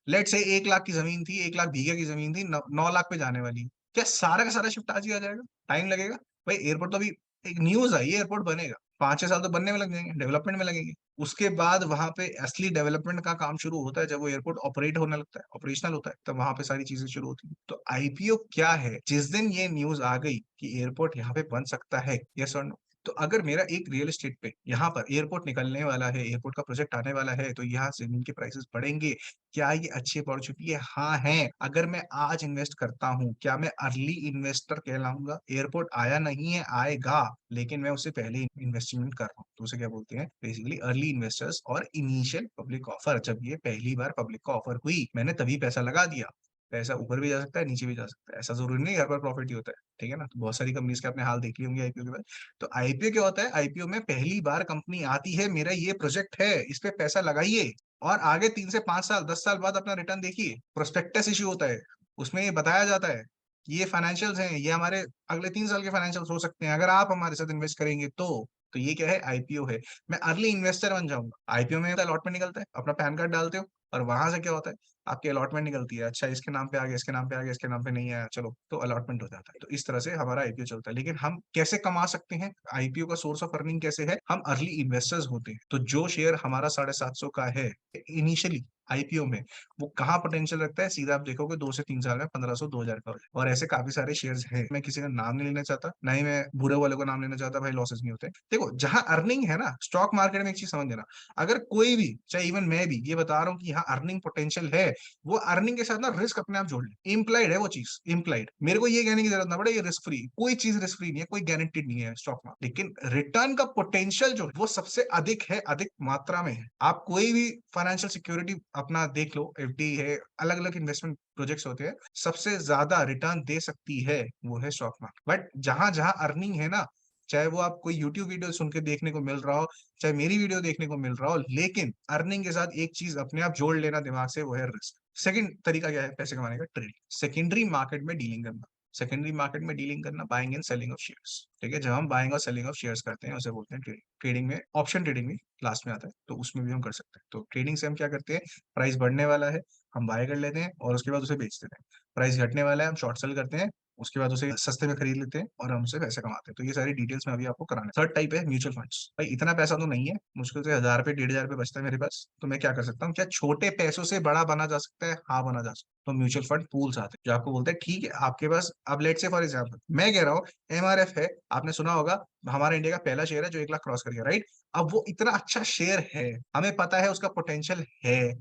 लेट से 1 लाख की जमीन थी, 1 लाख बीघे की जमीन थी, 9 लाख पे जाने वाली है। क्या सारा का सारा शिफ्ट आज ही आ जाएगा? टाइम लगेगा भाई। एयरपोर्ट तो अभी एक न्यूज आई, एयरपोर्ट बनेगा, 5-6 साल तो बनने में लग जाएंगे, डेवलपमेंट में लगेंगे। उसके बाद वहां पे असली डेवलपमेंट का काम शुरू होता है जब वो एयरपोर्ट ऑपरेट होने लगता है, ऑपरेशनल होता है, तब वहां पे सारी चीजें शुरू होती है। तो आईपीओ क्या है, जिस दिन ये न्यूज आ गई कि एयरपोर्ट यहाँ पे बन सकता है, यस और नो, तो अगर मेरा एक रियल एस्टेट पे यहाँ पर एयरपोर्ट निकलने वाला है, एयरपोर्ट का प्रोजेक्ट आने वाला है, तो यहाँ जमीन के प्राइसेस बढ़ेंगे। क्या ये अच्छी अपॉर्चुनिटी है? हाँ है। अगर मैं आज इन्वेस्ट करता हूँ, क्या मैं अर्ली इन्वेस्टर कहलाऊंगा? एयरपोर्ट आया नहीं है, आएगा, लेकिन मैं उससे पहले इन्वेस्टमेंट कर रहा हूँ, तो उसे क्या बोलते हैं, बेसिकली अर्ली इन्वेस्टर्स और इनिशियल पब्लिक ऑफर। जब ये पहली बार पब्लिक का ऑफर हुई, मैंने तभी पैसा लगा दिया। पैसा ऊपर भी जा सकता है, नीचे भी जा सकता है, ऐसा जरूरी नहीं हर बार प्रॉफिट ही होता है, ठीक है ना। तो बहुत सारी कंपनीज के आपने हाल देख ली होंगी आईपीओ के बाद। तो आईपीओ क्या होता है, आईपीओ में पहली बार कंपनी आती है, मेरा ये प्रोजेक्ट है, इस पे पैसा लगाइए, और आगे 3 से 5 साल 10 साल बाद अपना रिटर्न देखिए। प्रोस्पेक्टस इश्यू होता है, उसमें ये बताया जाता है कि ये फाइनेंशियल्स हैं, ये हमारे अगले 3 साल के फाइनेंशियल्स हो सकते हैं अगर आप हमारे साथ इन्वेस्ट करेंगे तो ये क्या है, आईपीओ है। मैं अर्ली इन्वेस्टर बन जाऊंगा। आईपीओ में अलॉटमेंट निकलता है, अपना पैन कार्ड डालते हो, और वहां से क्या होता है, आपकी अलॉटमेंट निकलती है। अच्छा, इसके नाम पे आ गया, इसके नाम पे आ गया, इसके नाम पे नहीं आया, चलो, तो अलॉटमेंट हो जाता है। तो इस तरह से हमारा आईपीओ चलता है। लेकिन हम कैसे कमा सकते हैं, आईपीओ का सोर्स ऑफ अर्निंग कैसे है, हम अर्ली इन्वेस्टर्स होते हैं। तो जो शेयर हमारा 750 का है इनिशियली आईपीओ में, वो कहाँ पोटेंशियल रखता है, सीधा आप देखोगे 2 से 3 साल में 1500 2000 का हो जाए। और ऐसे काफी सारे शेयर्स हैं, मैं किसी का नाम नहीं लेना चाहता, ना ही मैं बुरे वाले को नाम लेना चाहता, भाई लॉसेस नहीं होते। देखो, जहां अर्निंग है ना, स्टॉक मार्केट में एक चीज समझ लेना, अगर कोई भी, चाहे इवन मैं भी ये बता रहा हूँ कि यहाँ अर्निंग पोटेंशियल है, वो अर्निंग के साथ ना रिस्क अपने आप जोड़ ले, इम्प्लाइड है वो चीज, इम्प्लाइड। मेरे को ये कहने की जरूरत ना पड़े ये रिस्क फ्री, कोई चीज रिस्क फ्री नहीं है, कोई गारंटीड नहीं है स्टॉक मार्केट। लेकिन रिटर्न का पोटेंशियल जो है वो सबसे अधिक है, अधिक मात्रा में है। आप कोई भी फाइनेंशियल सिक्योरिटी अपना देख लो, एफडी है, अलग अलग इन्वेस्टमेंट प्रोजेक्ट्स होते हैं, सबसे ज्यादा रिटर्न दे सकती है वो है स्टॉक मार्केट। बट जहां जहां अर्निंग है ना, चाहे वो आप कोई यूट्यूब वीडियो सुन के देखने को मिल रहा हो, चाहे मेरी वीडियो देखने को मिल रहा हो, लेकिन अर्निंग के साथ एक चीज अपने आप जोड़ लेना दिमाग से, वो है रिस्क। सेकंड तरीका क्या है पैसे कमाने का, ट्रेडिंग, सेकेंडरी मार्केट में डीलिंग करना। सेकेंडरी मार्केट में डीलिंग करना, buying and selling of shares, ठीक है। जब हम बाइंग और सेलिंग ऑफ शेयर्स करते हैं उसे बोलते हैं ट्रेडिंग। ट्रेडिंग में ऑप्शन ट्रेडिंग भी लास्ट में आता है, तो उसमें भी हम कर सकते हैं। तो ट्रेडिंग से हम क्या करते हैं, प्राइस बढ़ने वाला है, हम बाय कर लेते हैं और उसके बाद उसे बेच देते हैं। प्राइस घटने वाला है, हम शॉर्ट सेल करते हैं, उसके बाद उसे सस्ते में खरीद लेते हैं और हम उससे पैसे कमाते हैं। तो ये सारी डिटेल्स में अभी आपको कराना है। थर्ड टाइप है म्यूचुअल फंड्स। भाई इतना पैसा तो नहीं है, मुश्किल से 1000 रुपए 1500 रुपए बचता है मेरे पास, तो मैं क्या कर सकता हूँ, क्या छोटे पैसों से बड़ा बना जा सकता है? हाँ, बना जा सकता है। तो म्यूचुअल फंड पूल्स आते हैं जो आपको बोलते हैं ठीक है आपके पास, अब लेट से फॉर एग्जाम्पल मैं कह रहा हूँ, एमआरएफ है, आपने सुना होगा, हमारा इंडिया का पहला शेयर है जो 1 लाख क्रॉस कर गया, राइट? अब वो इतना अच्छा शेयर है, हमें पता है उसका पोटेंशियल है।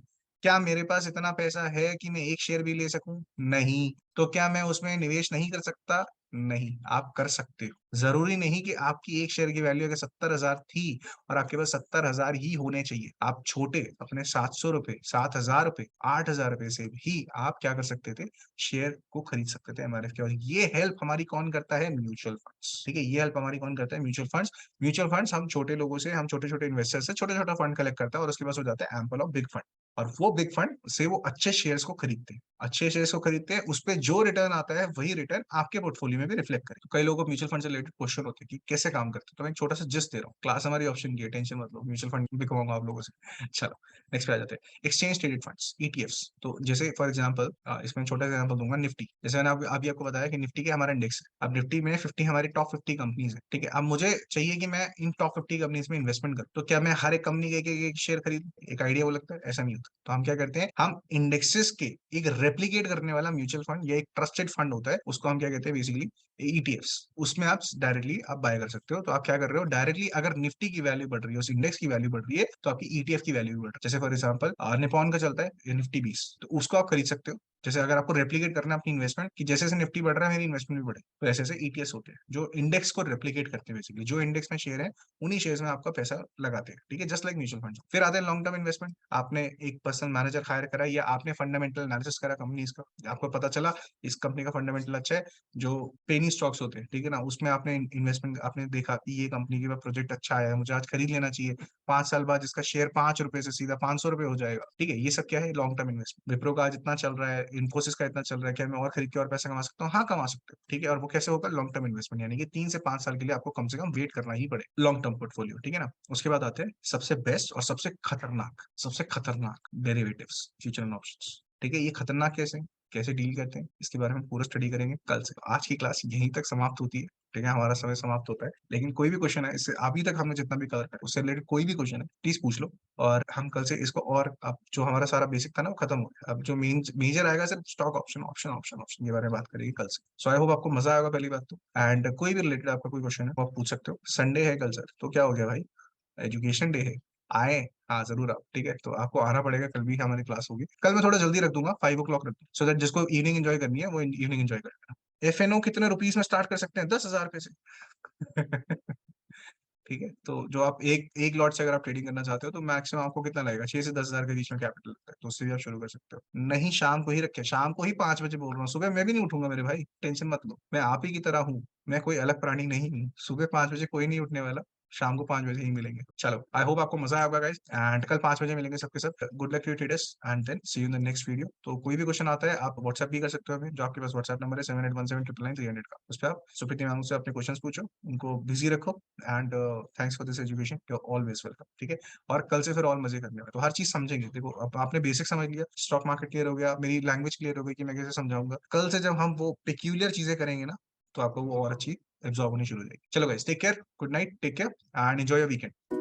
क्या मेरे पास इतना पैसा है कि मैं एक शेयर भी ले सकूं? नहीं। तो क्या मैं उसमें निवेश नहीं कर सकता? नहीं, आप कर सकते हो। जरूरी नहीं कि आपकी एक शेयर की वैल्यू अगर 70,000 थी और आपके पास 70,000 ही होने चाहिए। आप छोटे अपने 700 रुपए, 7,000 रुपए, 8,000 रुपए से भी आप क्या कर सकते थे, शेयर को खरीद सकते थे एमआरएफ के। और ये हेल्प हमारी कौन करता है, म्यूचुअल फंड्स, ठीक है। ये हेल्प हमारी कौन करता है, म्यूचुअल फंड्स। म्यूचुअल फंड्स हम छोटे लोगों से, हम छोटे छोटे इन्वेस्टर से छोटा छोटा फंड कलेक्ट करता है और उसके पास हो जाता है एम्पल ऑफ बिग फंड। और वो बिग फंड से वो अच्छे शेयर्स को खरीदते हैं, अच्छे शेयर्स को खरीदते हैं, उस पे जो रिटर्न आता है वही रिटर्न आपके पोर्टफोलियो में भी रिफ्लेक्ट करे। तो कई लोगों को म्यूचुअल फंड से रिलेटेड क्वेश्चन होते हैं कि कैसे काम करते हैं। तो मैं एक छोटा सा जिस्ट दे रहा हूँ। क्लास हमारी ऑप्शन की है, टेंशन मत लो, म्यूचुअल फंड भी कहूंगा आप लोगों से। चलो नेक्स्ट पे आ जाते हैं। Exchange traded funds, ETFs. तो जैसे फॉर एग्जांपल इसमें छोटा सा एग्जांपल दूंगा, निफ्टी। जैसे मैंने अभी आपको बताया कि निफ्टी के हमारा इंडेक्स है। अब निफ्टी में 50 हमारी टॉप 50 कंपनीज है, ठीक है। अब मुझे चाहिए कि मैं इन टॉप 50 कंपनीज में इन्वेस्टमेंट करूं, तो क्या मैं हर एक कंपनी के एक शेयर खरीद, एक आइडिया वो लगता है? ऐसा नहीं होता। तो हम क्या करते हैं, हम इंडेक्सेस के एक रेप्लिकेट करने वाला म्यूचुअल फंड या एक ट्रस्टेड फंड होता है, उसको हम क्या कहते हैं बेसिकली ईटीएफ्स। उसमें आप डायरेक्टली आप बाय कर सकते हो। तो आप क्या कर रहे हो, डायरेक्टली अगर निफ्टी की वैल्यू बढ़ रही है, उस इंडेक्स की वैल्यू बढ़ रही है, तो आपकी ईटीएफ की वैल्यू भी बढ़ रही है। जैसे फॉर एग्जांपल निपॉन का चलता है निफ्टी 20, तो उसको आप खरीद सकते हो। जैसे अगर आपको रेप्लिकेट करना है अपनी इन्वेस्टमेंट कि जैसे जैसे निफ्टी बढ़ रहा है मेरी इन्वेस्टमेंट भी बढ़े, तो ऐसे ऐसे ईटीएस होते हैं जो इंडेक्स को रेप्लिकेट करते हैं। बेसिकली जो इंडेक्स में शेयर है, उन्हीं शेयर्स में आपका पैसा लगाते हैं, ठीक है, जस्ट लाइक म्यूचुअल फंड। फिर आते हैं लॉन्ग टर्म इन्वेस्टमेंट। आपने एक पर्सनल मैनेजर हायर करा या आपने फंडामेंटल एनालिसिस करा कंपनीज का, आपको पता चला इस कंपनी का फंडामेंटल अच्छा है, जो पेनी स्टॉक्स होते हैं, ठीक है ना, उसमें आपने इन्वेस्टमेंट, आपने देखा कि ये कंपनी का प्रोजेक्ट अच्छा आया है, मुझे आज खरीद लेना चाहिए। 5 साल बाद इसका शेयर 5 रुपए से सीधा 500 रुपए हो जाएगा, ठीक है। ये सब क्या है, लॉन्ग टर्म इन्वेस्टमेंट। विप्रो का आज इतना चल रहा है, इन्फोसिस का इतना चल रहा है, क्या मैं और खरीद के और पैसा कमा सकता हूँ? हाँ, कमा सकते हो, ठीक है। और वो कैसे होगा, लॉन्ग टर्म इन्वेस्टमेंट, यानी कि 3 से 5 साल के लिए आपको कम से कम वेट करना ही पड़े, लॉन्ग टर्म पोर्टफोलियो, ठीक है ना। उसके बाद आते हैं सबसे बेस्ट और सबसे खतरनाक डेरिवेटिव्स, फ्यूचर एंड ऑप्शंस, ठीक है। ये खतरनाक कैसे कैसे डील करते हैं, इसके बारे में पूरा स्टडी करेंगे कल से। आज की क्लास यहीं तक समाप्त होती है, ठीक है, हमारा समय समाप्त होता है। लेकिन कोई भी क्वेश्चन है, इससे अभी तक हमने जितना भी कवर किया उससे रिलेटेड कोई भी क्वेश्चन है, प्लीज पूछ लो। और हम कल से इसको, और अब जो हमारा सारा बेसिक था ना वो खत्म हो गया। अब जो मेजर आएगा सिर्फ stock option option option option के बारे में बात करेंगे कल से। सो आई होप आपको मजा आएगा पहली बात तो। एंड कोई भी रिलेटेड आपका कोई क्वेश्चन है वो आप पूछ सकते हो। संडे है कल सर, तो क्या हो गया भाई, एजुकेशन डे है, आए। हाँ जरूर आप, ठीक है। तो आपको आना पड़ेगा, कल भी हमारी क्लास होगी। कल मैं थोड़ा जल्दी रख दूंगा, 5 o'clock रख दूंगा, सो दैट जिसको इवनिंग एंजॉय करनी है वो इवनिंग एंजॉय करेगा। एफएनओ कितने रुपीस में स्टार्ट कर सकते हैं? 10,000 रुपए से। ठीक है। तो जो आप एक एक लॉट से अगर आप ट्रेडिंग करना चाहते हो, तो मैक्सिमम आपको कितना लगेगा, 6 से 10 हजार के बीच में कैपिटल लगता है, तो उससे भी आप शुरू कर सकते हो। नहीं, शाम को ही रखे, शाम को ही 5 बजे बोल रहा हूँ, सुबह मैं भी नहीं उठूंगा मेरे भाई, टेंशन मत लो। मैं आप ही की तरह हूँ, मैं कोई अलग प्राणी नहीं हूँ। सुबह 5 बजे कोई नहीं उठने वाला, शाम को 5 बजे ही मिलेंगे। चलो, आई होप आपको मजा आएगा गाइस, एंड कल 5 बजे मिलेंगे सबके सब। Good luck to traders and then see you in the next video. तो कोई भी क्वेश्चन आता है आप व्हाट्सएप भी कर सकते हो हमें, जो आपके पास व्हाट्सएप नंबर है 7817999300 का, उस पर आप सुप्रीति मैम से अपने क्वेश्चन पूछो, उनको बिजी रखो। And thanks for this education, you are always welcome, ठीक है। और कल से फिर और मजे करने में, तो हर चीज समझेंगे। देखो अब आपने बेसिक समझ लिया, स्टॉक मार्केट क्लियर हो गया, मेरी लैंग्वेज क्लियर हो गई कि मैं कैसे समझाऊंगा। कल से जब हम वो पेक्यूलियर चीजें करेंगे ना, तो आपको वो और अच्छी एब्जॉर्ब होनी शुरू हो जाएगी। चलो guys, take care, good night, take care and enjoy your weekend.